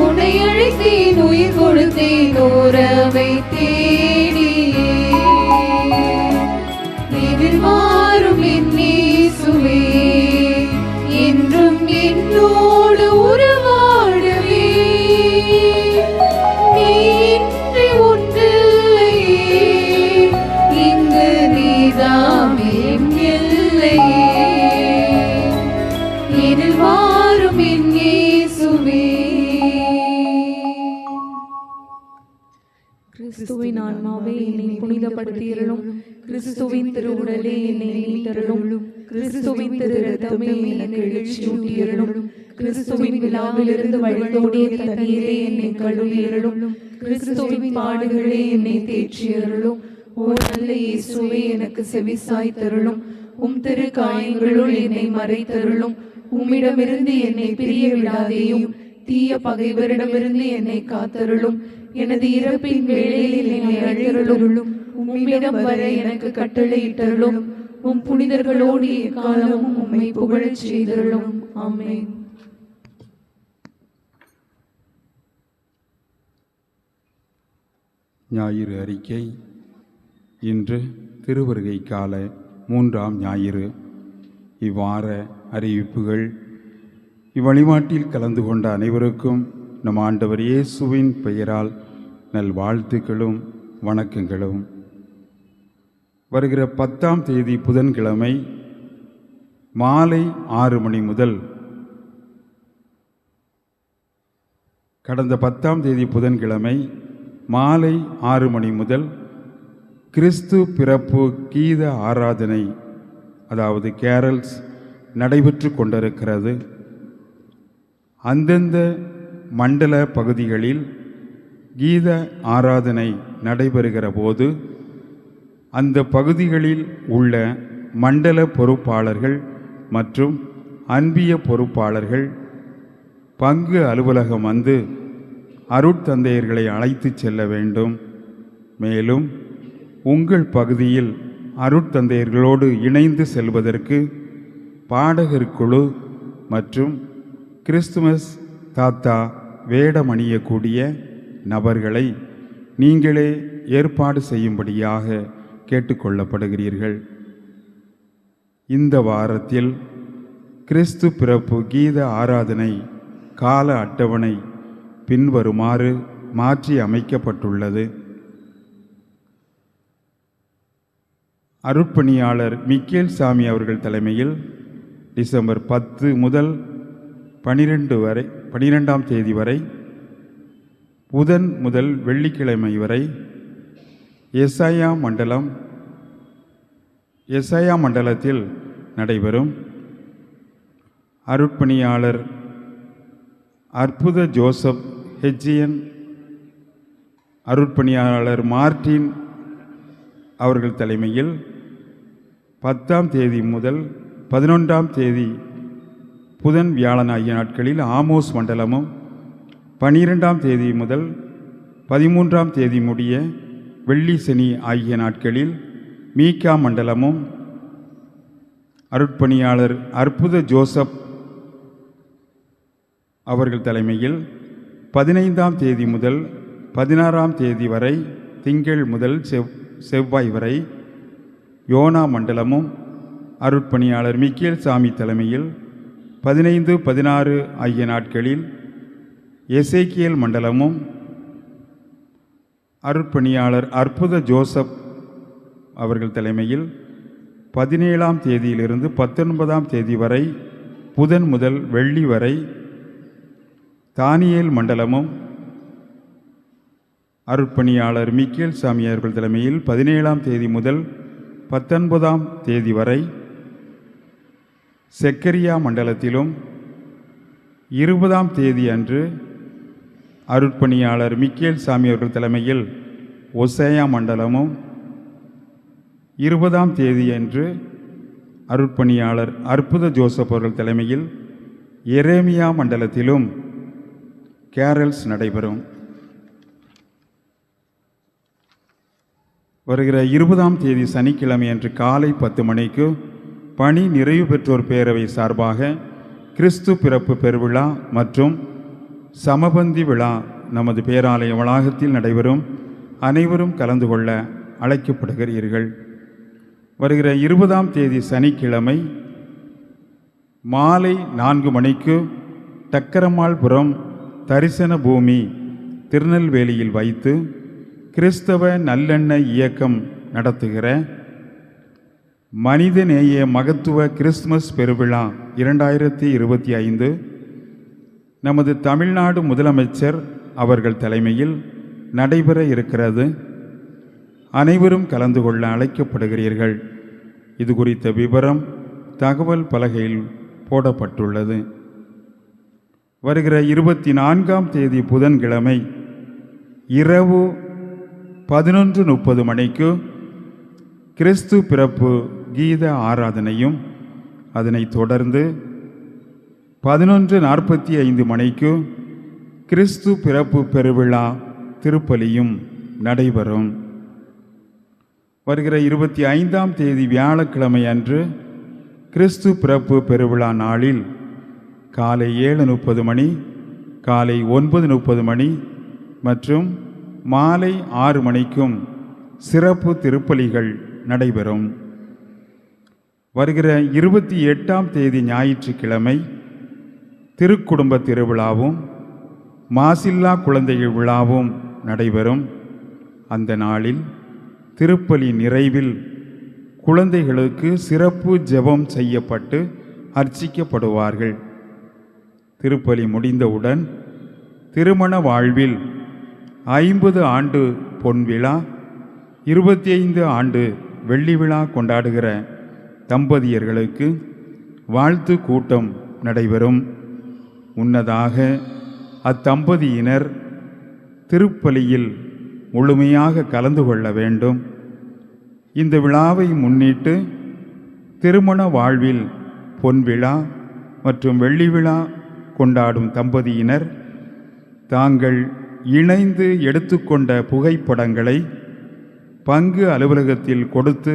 உன்னை அழைத்தேன், உயிர் கொடுத்தேன், உறவை தேடியே. எதில் மாறும் என் இயேசுவே, என்றும் என்னோடு உறவாடவே, நீ இன்றி ஒன்றில்லையே, இங்கு நீதாமே எல்லையே. எனில் வாரும் என் இயேசுவே. கிறிஸ்துவின் ஆன்மாவே என்னை புனிதப்படுத்தியருளும், கிறிஸ்துவின் திருவுடலே என்னை மீட்டருளும், கிறிஸ்துவின் திரு இரத்தமே எனக்கு எழுச்சியூட்டியருளும், கிறிஸ்துவின் விழாவிலிருந்து வழிந்தோடிய தண்ணீரே என்னை கழுவியருளும், கிறிஸ்துவின் பாடுகளே என்னை தேற்றியருளும். ஓ நல்ல இயேசுவே, எனக்கு செவிசாய் தருளும், உம் திரு காயங்களுள் என்னை மறைத்தருளும். உம்மிடமிருந்து என்னை பிரிய விடாதேயும், தீய பகைவரிடமிருந்து என்னை காத்தருளும். எனது இறப்பின் வேளையில் என்னை அழைத்தருளும், உம்மிடம் வர எனக்கு கட்டளையிட்டருளும். உம் புனிதர்களோடு எக்காலமும் உம்மை புகழச் செய்தருளும். ஆமென். ஞாயிறு அறிக்கை. இன்று திருவருகை கால 3ஆம் ஞாயிறு. இவ்வார அறிவிப்புகள். இவ்வழிபாட்டில் கலந்து கொண்ட அனைவருக்கும் நம் ஆண்டவர் இயேசுவின் பெயரால் நல்வாழ்த்துக்களும் வணக்கங்களும். வருகிற 10ஆம் தேதி புதன்கிழமை மாலை 6 மணி முதல் கடந்த 10ஆம் தேதி புதன்கிழமை மாலை 6 மணி முதல் கிறிஸ்து பிறப்பு கீத ஆராதனை, அதாவது கேரல்ஸ் நடைபெற்று கொண்டிருக்கிறது. அந்தந்த மண்டல பகுதிகளில் கீத ஆராதனை நடைபெறுகிற போது அந்த பகுதிகளில் உள்ள மண்டல பொறுப்பாளர்கள் மற்றும் அன்பிய பொறுப்பாளர்கள் பங்கு அலுவலகம் வந்து அருட்தந்தையர்களை அழைத்து செல்ல வேண்டும். மேலும் உங்கள் பகுதியில் அருட்தந்தையர்களோடு இணைந்து செல்வதற்கு பாடகர் குழு மற்றும் கிறிஸ்துமஸ் தாத்தா வேடமணியக்கூடிய நபர்களை நீங்களே ஏற்பாடு செய்யும்படியாக கேட்டுக்கொள்ளப்படுகிறீர்கள். இந்த வாரத்தில் கிறிஸ்து பிறப்பு கீத ஆராதனை கால அட்டவணை பின்வருமாறு மாற்றி அமைக்கப்பட்டுள்ளது. அருட்பணியாளர் மிக்கேல் சாமி அவர்கள் தலைமையில் டிசம்பர் 10 முதல் 12ஆம் தேதி வரை, புதன் முதல் வெள்ளிக்கிழமை வரை எஸ்ஐயா மண்டலத்தில் நடைபெறும். அருட்பணியாளர் அற்புத ஜோசப் ஹெஜ்ஜியன், அருட்பணியாளர் மார்டின் அவர்கள் தலைமையில் 10ஆம் தேதி முதல் 11ஆம் தேதி புதன் வியாழன் ஆகிய நாட்களில் ஆமோஸ் மண்டலமும், 12ஆம் தேதி முதல் 13ஆம் தேதி முடிய வெள்ளி சனி ஆகிய நாட்களில் மீகா மண்டலமும், அருட்பணியாளர் அற்புத ஜோசப் அவர்கள் தலைமையில் 15ஆம் தேதி முதல் 16ஆம் தேதி வரை திங்கள் முதல் செவ்வாய் வரை யோனா மண்டலமும், அருட்பணியாளர் மிக்கேல் சாமி தலைமையில் 15, 16 ஆகிய நாட்களில் எசேக்கியேல் மண்டலமும், அருட்பணியாளர் அற்புத ஜோசப் அவர்கள் தலைமையில் 17ஆம் தேதியிலிருந்து 19ஆம் தேதி வரை புதன் முதல் வெள்ளி வரை தானியேல் மண்டலமும், அருட்பணியாளர் மிக்கேல் சாமி அவர்கள் தலைமையில் 17ஆம் தேதி முதல் 19ஆம் தேதி வரை செக்கரியா மண்டலத்திலும், 20ஆம் தேதி அன்று அருட்பணியாளர் மிக்கேல் சாமி அவர்கள் தலைமையில் ஒசேயா மண்டலமும், 20ஆம் தேதி அன்று அருட்பணியாளர் அற்புத ஜோசப் அவர்கள் தலைமையில் எரேமியா மண்டலத்திலும் கேரல்ஸ் நடைபெறும். வருகிற 20ஆம் தேதி சனிக்கிழமை அன்று காலை 10 மணிக்கு பணி நிறைவு பெற்றோர் பேரவை சார்பாக கிறிஸ்து பிறப்பு பெருவிழா மற்றும் சமபந்தி விழா நமது பேராலய வளாகத்தில் நடைபெறும். அனைவரும் கலந்து கொள்ள அழைக்கப்படுகிறீர்கள். வருகிற 20ஆம் தேதி சனிக்கிழமை மாலை 4 மணிக்கு டக்கரமாள்புரம் தரிசன பூமி திருநெல்வேலியில் வைத்து கிறிஸ்தவ நல்லெண்ணெய் இயக்கம் நடத்துகிற மனிதநேய மகத்துவ கிறிஸ்துமஸ் பெருவிழா 2025 நமது தமிழ்நாடு முதலமைச்சர் அவர்கள் தலைமையில் நடைபெற இருக்கிறது. அனைவரும் கலந்து கொள்ள அழைக்கப்படுகிறீர்கள். இது குறித்த விவரம் தகவல் பலகையில் போடப்பட்டுள்ளது. வருகிற 24ஆம் தேதி புதன்கிழமை இரவு 11:30 மணிக்கு கிறிஸ்து பிறப்பு கீத ஆராதனையும், அதனைத் தொடர்ந்து 11:45 மணிக்கு கிறிஸ்து பிறப்பு பெருவிழா திருப்பலியும் நடைபெறும். வருகிற 25ஆம் தேதி வியாழக்கிழமை அன்று கிறிஸ்து பிறப்பு பெருவிழா நாளில் காலை 7:30 மணி, காலை 9:30 மணி மற்றும் மாலை 6 மணிக்கும் சிறப்பு திருப்பலிகள் நடைபெறும். வருகிற 28ஆம் தேதி ஞாயிற்றுக்கிழமை திருக்குடும்ப திருவிழாவும் மாசில்லா குழந்தைகள் விழாவும் நடைபெறும். அந்த நாளில் திருப்பலி நிறைவில் குழந்தைகளுக்கு சிறப்பு ஜெபம் செய்யப்பட்டு அர்ச்சிக்கப்படுவார்கள். திருப்பலி முடிந்தவுடன் திருமண வாழ்வில் 50 ஆண்டு பொன் விழா, 25 ஆண்டு வெள்ளி விழா கொண்டாடுகிற தம்பதியர்களுக்கு வாழ்த்து கூட்டம் நடைபெறும். முன்னதாக அத்தம்பதியினர் திருப்பலியில் முழுமையாக கலந்து கொள்ள வேண்டும். இந்த விழாவை முன்னிட்டு திருமண வாழ்வில் பொன் விழா மற்றும் வெள்ளி விழா கொண்டாடும் தம்பதியினர் தாங்கள் இணைந்து எடுத்துக்கொண்ட புகைப்படங்களை பங்கு அலுவலகத்தில் கொடுத்து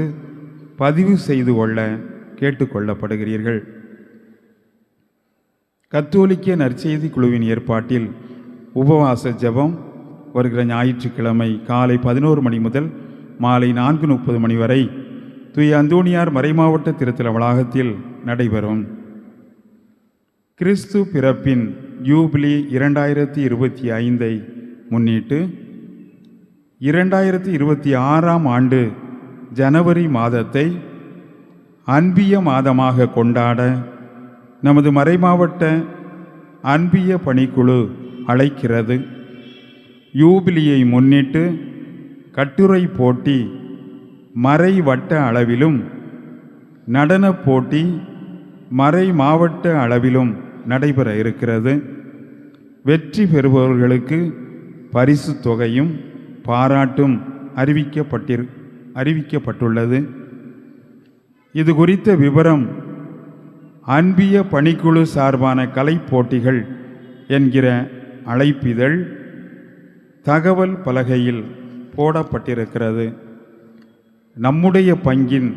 பதிவு செய்து கொள்ள கேட்டுக்கொள்ளப்படுகிறீர்கள். கத்தோலிக்க நற்செய்தி குழுவின் ஏற்பாட்டில் உபவாச ஜெபம் வருகிற ஞாயிற்றுக்கிழமை காலை 11 மணி முதல் மாலை 4:30 மணி வரை தூய அந்தோணியார் மறைமாவட்ட திருத்தல வளாகத்தில் நடைபெறும். கிறிஸ்து பிறப்பின் யூபிலி 2025 முன்னிட்டு 2026ஆம் ஆண்டு ஜனவரி மாதத்தை அன்பிய மாதமாக கொண்டாட நமது மறைமாவட்ட அன்பிய பணிக்குழு அழைக்கிறது. யூபிலியை முன்னிட்டு கட்டுரை போட்டி மறை வட்ட அளவிலும் நடனப் போட்டி மறை மாவட்ட அளவிலும் நடைபெற இருக்கிறது. வெற்றி பெறுபவர்களுக்கு பரிசு தொகையும் பாராட்டும் அறிவிக்கப்பட்டுள்ளது. இது குறித்த விவரம் அன்பிய பணிக்குழு சார்பான கலை போட்டிகள் என்கிற அழைப்பிதழ் தகவல் பலகையில் போடப்பட்டிருக்கிறது. நம்முடைய பங்கின்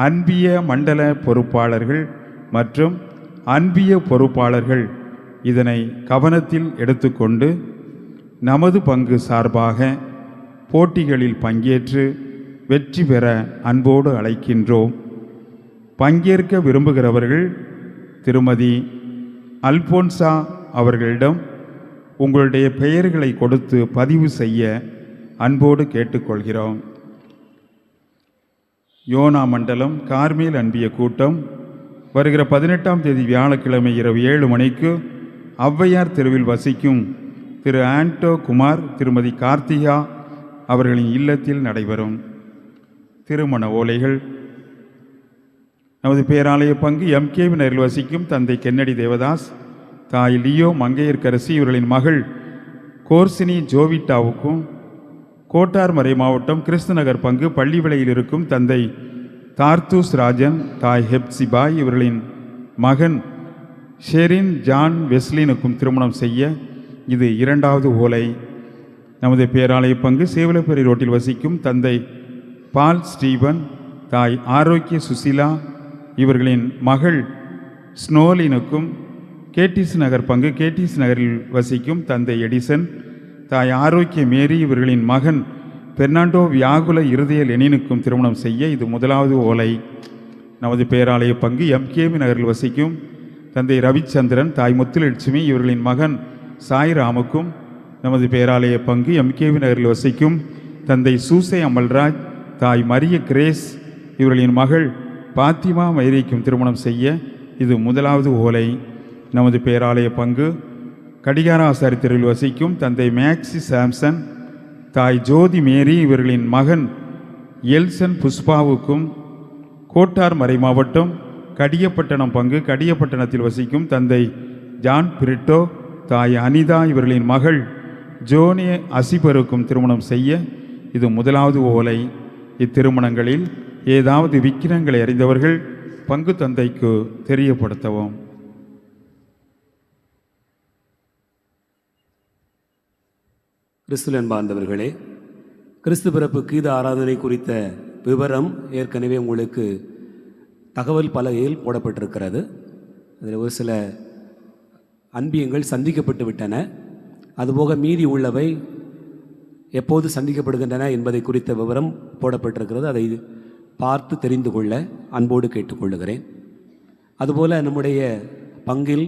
அன்பிய மண்டல பொறுப்பாளர்கள் மற்றும் அன்பிய பொறுப்பாளர்கள் இதனை கவனத்தில் எடுத்துக்கொண்டு நமது பங்கு சார்பாக போட்டிகளில் பங்கேற்று வெற்றி பெற அன்போடு அழைக்கின்றோம். பங்கேற்க விரும்புகிறவர்கள் திருமதி அல்போன்சா அவர்களிடம் உங்களுடைய பெயர்களை கொடுத்து பதிவு செய்ய அன்போடு கேட்டுக்கொள்கிறோம். யோனா மண்டலம் கார்மேல் அன்பிய கூட்டம் வருகிற 18ஆம் தேதி வியாழக்கிழமை இரவு 7 மணிக்கு ஔவையார் தெருவில் வசிக்கும் திரு ஆண்டோ குமார் திருமதி கார்த்திகா அவர்களின் இல்லத்தில் நடைபெறும். திருமண ஓலைகள் நமது பேராலய பங்கு MK நகரில் வசிக்கும் தந்தை கென்னடி தேவதாஸ், தாய் லியோ மங்கையர்கரசி இவர்களின் மகள் கோர்சினி ஜோவிட்டாவுக்கும், கோட்டார் மறை மாவட்டம் கிறிஸ்துநகர் பங்கு பள்ளிவிளையில் இருக்கும் தந்தை தார்த்தூஸ் ராஜன், தாய் ஹெப்சிபாய் இவர்களின் மகன் ஷெரின் ஜான் வெஸ்லினுக்கும் திருமணம் செய்ய இது 2வது ஓலை. நமது பேராலய பங்கு சேவலப்பேரி ரோட்டில் வசிக்கும் தந்தை பால் ஸ்டீவன், தாய் ஆரோக்கிய சுசிலா இவர்களின் மகள் ஸ்னோலினுக்கும், கேடிஸ் நகர் பங்கு கேடிஸ் நகரில் வசிக்கும் தந்தை எடிசன், தாய் ஆரோக்கிய மேரி இவர்களின் மகன் பெர்னாண்டோ வியாகுல இருதய லெனினுக்கும் திருமணம் செய்ய இது 1வது ஓலை. நமது பேராலய பங்கு MK நகரில் வசிக்கும் தந்தை ரவிச்சந்திரன், தாய் முத்துலட்சுமி இவர்களின் மகன் சாய்ராமுக்கும், நமது பேராலய பங்கு MK நகரில் வசிக்கும் தந்தை சூசை அமல்ராஜ், தாய் மரிய கிரேஸ் இவர்களின் மகள் பாத்திமா மைரிக்கும் திருமணம் செய்ய இது 1வது ஓலை. நமது பேராலய பங்கு கடிகாராசாரி தெருவில் வசிக்கும் தந்தை மேக்சி சாம்சன், தாய் ஜோதி மேரி இவர்களின் மகன் எல்சன் புஷ்பாவுக்கும், கோட்டார் மறை மாவட்டம் கடியப்பட்டணம் பங்கு கடியப்பட்டணத்தில் வசிக்கும் தந்தை ஜான் பிரிட்டோ, தாய் அனிதா இவர்களின் மகள் ஜோனே அசிபருக்கும் திருமணம் செய்ய இது 1வது ஓலை. இத்திருமணங்களில் ஏதாவது விக்கிரங்களை அறிந்தவர்கள் பங்கு தந்தைக்கு தெரியப்படுத்தவும். கிறிஸ்துவின் அன்பார்ந்தவர்களே, கிறிஸ்து பிறப்பு கீத ஆராதனை குறித்த விவரம் ஏற்கனவே உங்களுக்கு தகவல் பலகையில் போடப்பட்டிருக்கிறது. அதில் ஒரு சில அன்பியங்கள் சந்திக்கப்பட்டு விட்டன. அதுபோக மீதி உள்ளவை எப்போது சந்திக்கப்படுகின்றன என்பதை குறித்த விவரம் போடப்பட்டிருக்கிறது. அதை பார்த்து தெரிந்து கொள்ள அன்போடு கேட்டுக்கொள்ளுகிறேன். அதுபோல் நம்முடைய பங்கில்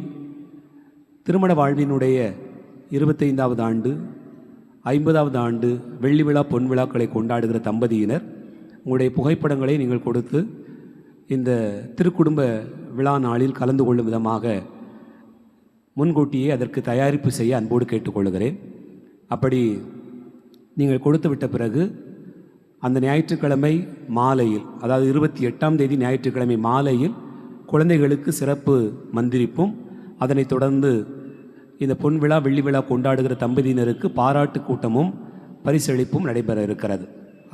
திருமண வாழ்வினுடைய 25வது ஆண்டு 50வது ஆண்டு வெள்ளி விழா பொன் விழாக்களை கொண்டாடுகிற தம்பதியினர் உங்களுடைய புகைப்படங்களை நீங்கள் கொடுத்து இந்த திருக்குடும்ப விழா நாளில் கலந்து கொள்ளும் விதமாக முன்கூட்டியே அதற்கு தயாரிப்பு செய்ய அன்போடு கேட்டுக்கொள்கிறேன். அப்படி நீங்கள் கொடுத்து விட்ட பிறகு அந்த ஞாயிற்றுக்கிழமை மாலையில், அதாவது 28ஆம் தேதி ஞாயிற்றுக்கிழமை மாலையில் குழந்தைகளுக்கு சிறப்பு மந்திரிப்பும், அதனைத் தொடர்ந்து இந்த பொன் விழா வெள்ளி விழா கொண்டாடுகிற தம்பதியினருக்கு பாராட்டு கூட்டமும் பரிசளிப்பும் நடைபெற இருக்கிறது.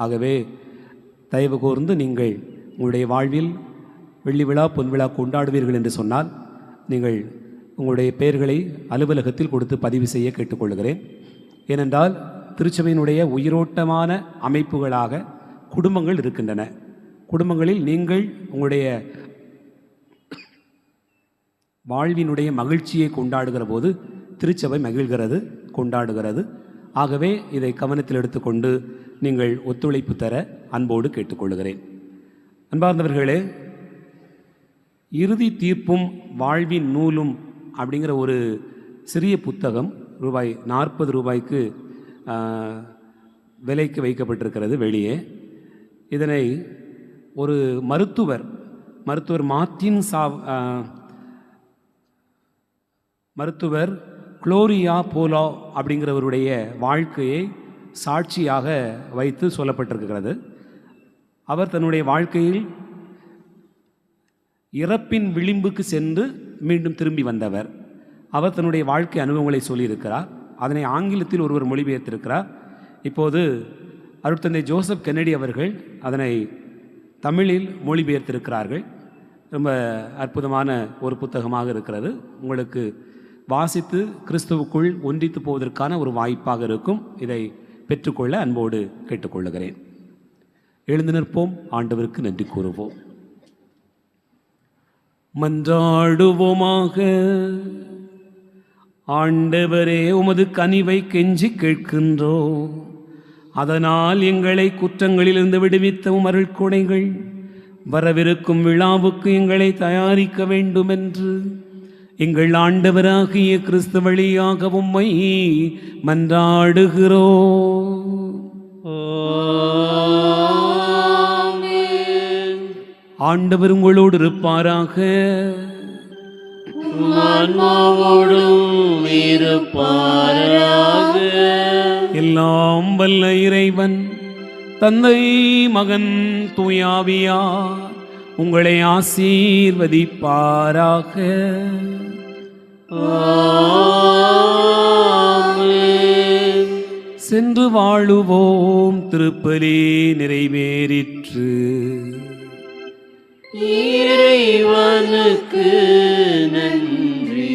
ஆகவே தயவு கூர்ந்து நீங்கள் உங்களுடைய வாழ்வில் வெள்ளி விழா பொன் விழா கொண்டாடுவீர்கள் என்று சொன்னால் நீங்கள் உங்களுடைய பெயர்களை அலுவலகத்தில் கொடுத்து பதிவு செய்ய கேட்டுக்கொள்கிறேன். ஏனென்றால் திருச்சபையினுடைய உயிரோட்டமான அமைப்புகளாக குடும்பங்கள் இருக்கின்றன. குடும்பங்களில் நீங்கள் உங்களுடைய வாழ்வினுடைய மகிழ்ச்சியை கொண்டாடுகிற போது திருச்சபை மகிழ்கிறது, கொண்டாடுகிறது. ஆகவே இதை கவனத்தில் எடுத்துக்கொண்டு நீங்கள் ஒத்துழைப்பு தர அன்போடு கேட்டுக்கொள்கிறேன். அன்பார்ந்தவர்களே, இறுதி தீர்ப்பும் வாழ்வின் நூலும் அப்படிங்கிற ஒரு சிறிய புத்தகம் ₹40 விலைக்கு வைக்கப்பட்டிருக்கிறது வெளியே. இதனை ஒரு மருத்துவர் மருத்துவர் குளோரியா போலோ அப்படிங்கிறவருடைய வாழ்க்கையை சாட்சியாக வைத்து சொல்லப்பட்டிருக்கிறது. அவர் தன்னுடைய வாழ்க்கையில் இறப்பின் விளிம்புக்கு சென்று மீண்டும் திரும்பி வந்தவர். அவர் தன்னுடைய வாழ்க்கை அனுபவங்களை சொல்லியிருக்கிறார். அதனை ஆங்கிலத்தில் ஒருவர் மொழிபெயர்த்திருக்கிறார். இப்போது அருட்தந்தை ஜோசப் கென்னடி அவர்கள் அதனை தமிழில் மொழிபெயர்த்திருக்கிறார்கள். ரொம்ப அற்புதமான ஒரு புத்தகமாக இருக்கிறது. உங்களுக்கு வாசித்து கிறிஸ்துவுக்குள் ஒன்றித்து போவதற்கான ஒரு வாய்ப்பாக இருக்கும். இதை பெற்றுக்கொள்ள அன்போடு கேட்டுக்கொள்ளுகிறேன். எழுந்து நிற்போம், ஆண்டவருக்கு நன்றி கூறுவோம். மன்றாடுவோமாக. ஆண்டவரே, உமது கனிவை கெஞ்சி கேட்கின்றோம். அதனால் எங்களை குற்றங்களிலிருந்து விடுவித்த உம் அருள் கொடைகள் வரவிருக்கும் விழாவுக்கு எங்களை தயாரிக்க வேண்டும் என்று எங்கள் ஆண்டவராகிய கிறிஸ்து வழியாக உம்மை மன்றாடுகிறோம். ஆண்டவர் உங்களோடு இருப்பாராக. எல்லாம் வல்ல இறைவன் தந்தை, மகன், தூயாவியா உங்களை ஆசீர்வதிப்பாராக. சென்று வாழுவோம். திருப்பலி நிறைவேறிற்று. இறைவனுக்கு நன்றி.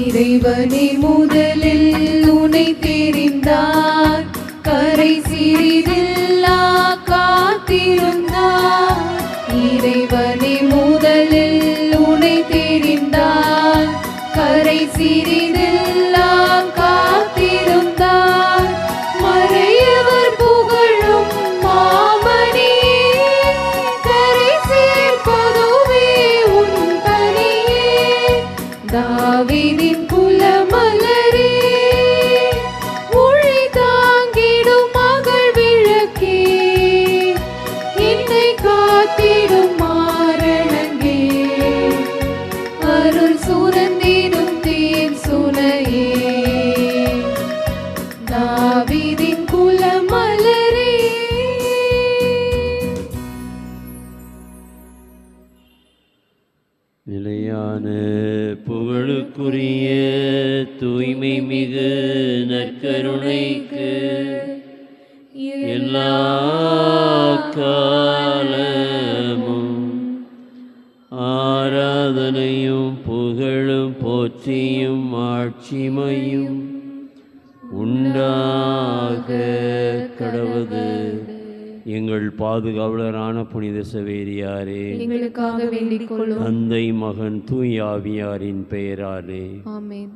இறைவனே முதலில் உனை தெரிந்தார், கரை சிறிதில்லா காத்திருந்தார். இறைவனே முதலில் உனை தெரிந்தார், கரை சிறிதில்லா காத்திருந்தார். மறையவர் புகழும் மாமணி, கரை சேர்ப்பதுவே உன் பணியே. தாவீதின் குலமலரே, ஒளி தாங்கிடும் மகள் விளக்கே, என்னை காத்திடும் மாரணங்கே, அருள் சுரந்திடும் தேன் சுனையே. புகழுக்குரிய தூய்மை மிகு நற்கருணைக்கு எல்லா காலமும் ஆராதனையும் புகழும் போற்றியும் ஆட்சிமையும் உண்டாக கடவுது. எங்கள் பாதுகாவலரான புனித சவேரியாரே, எங்களுக்காக வேண்டிக் கொள்ளும். தந்தை மகன் தூய் ஆவியாரின் பெயராலே ஆமென்.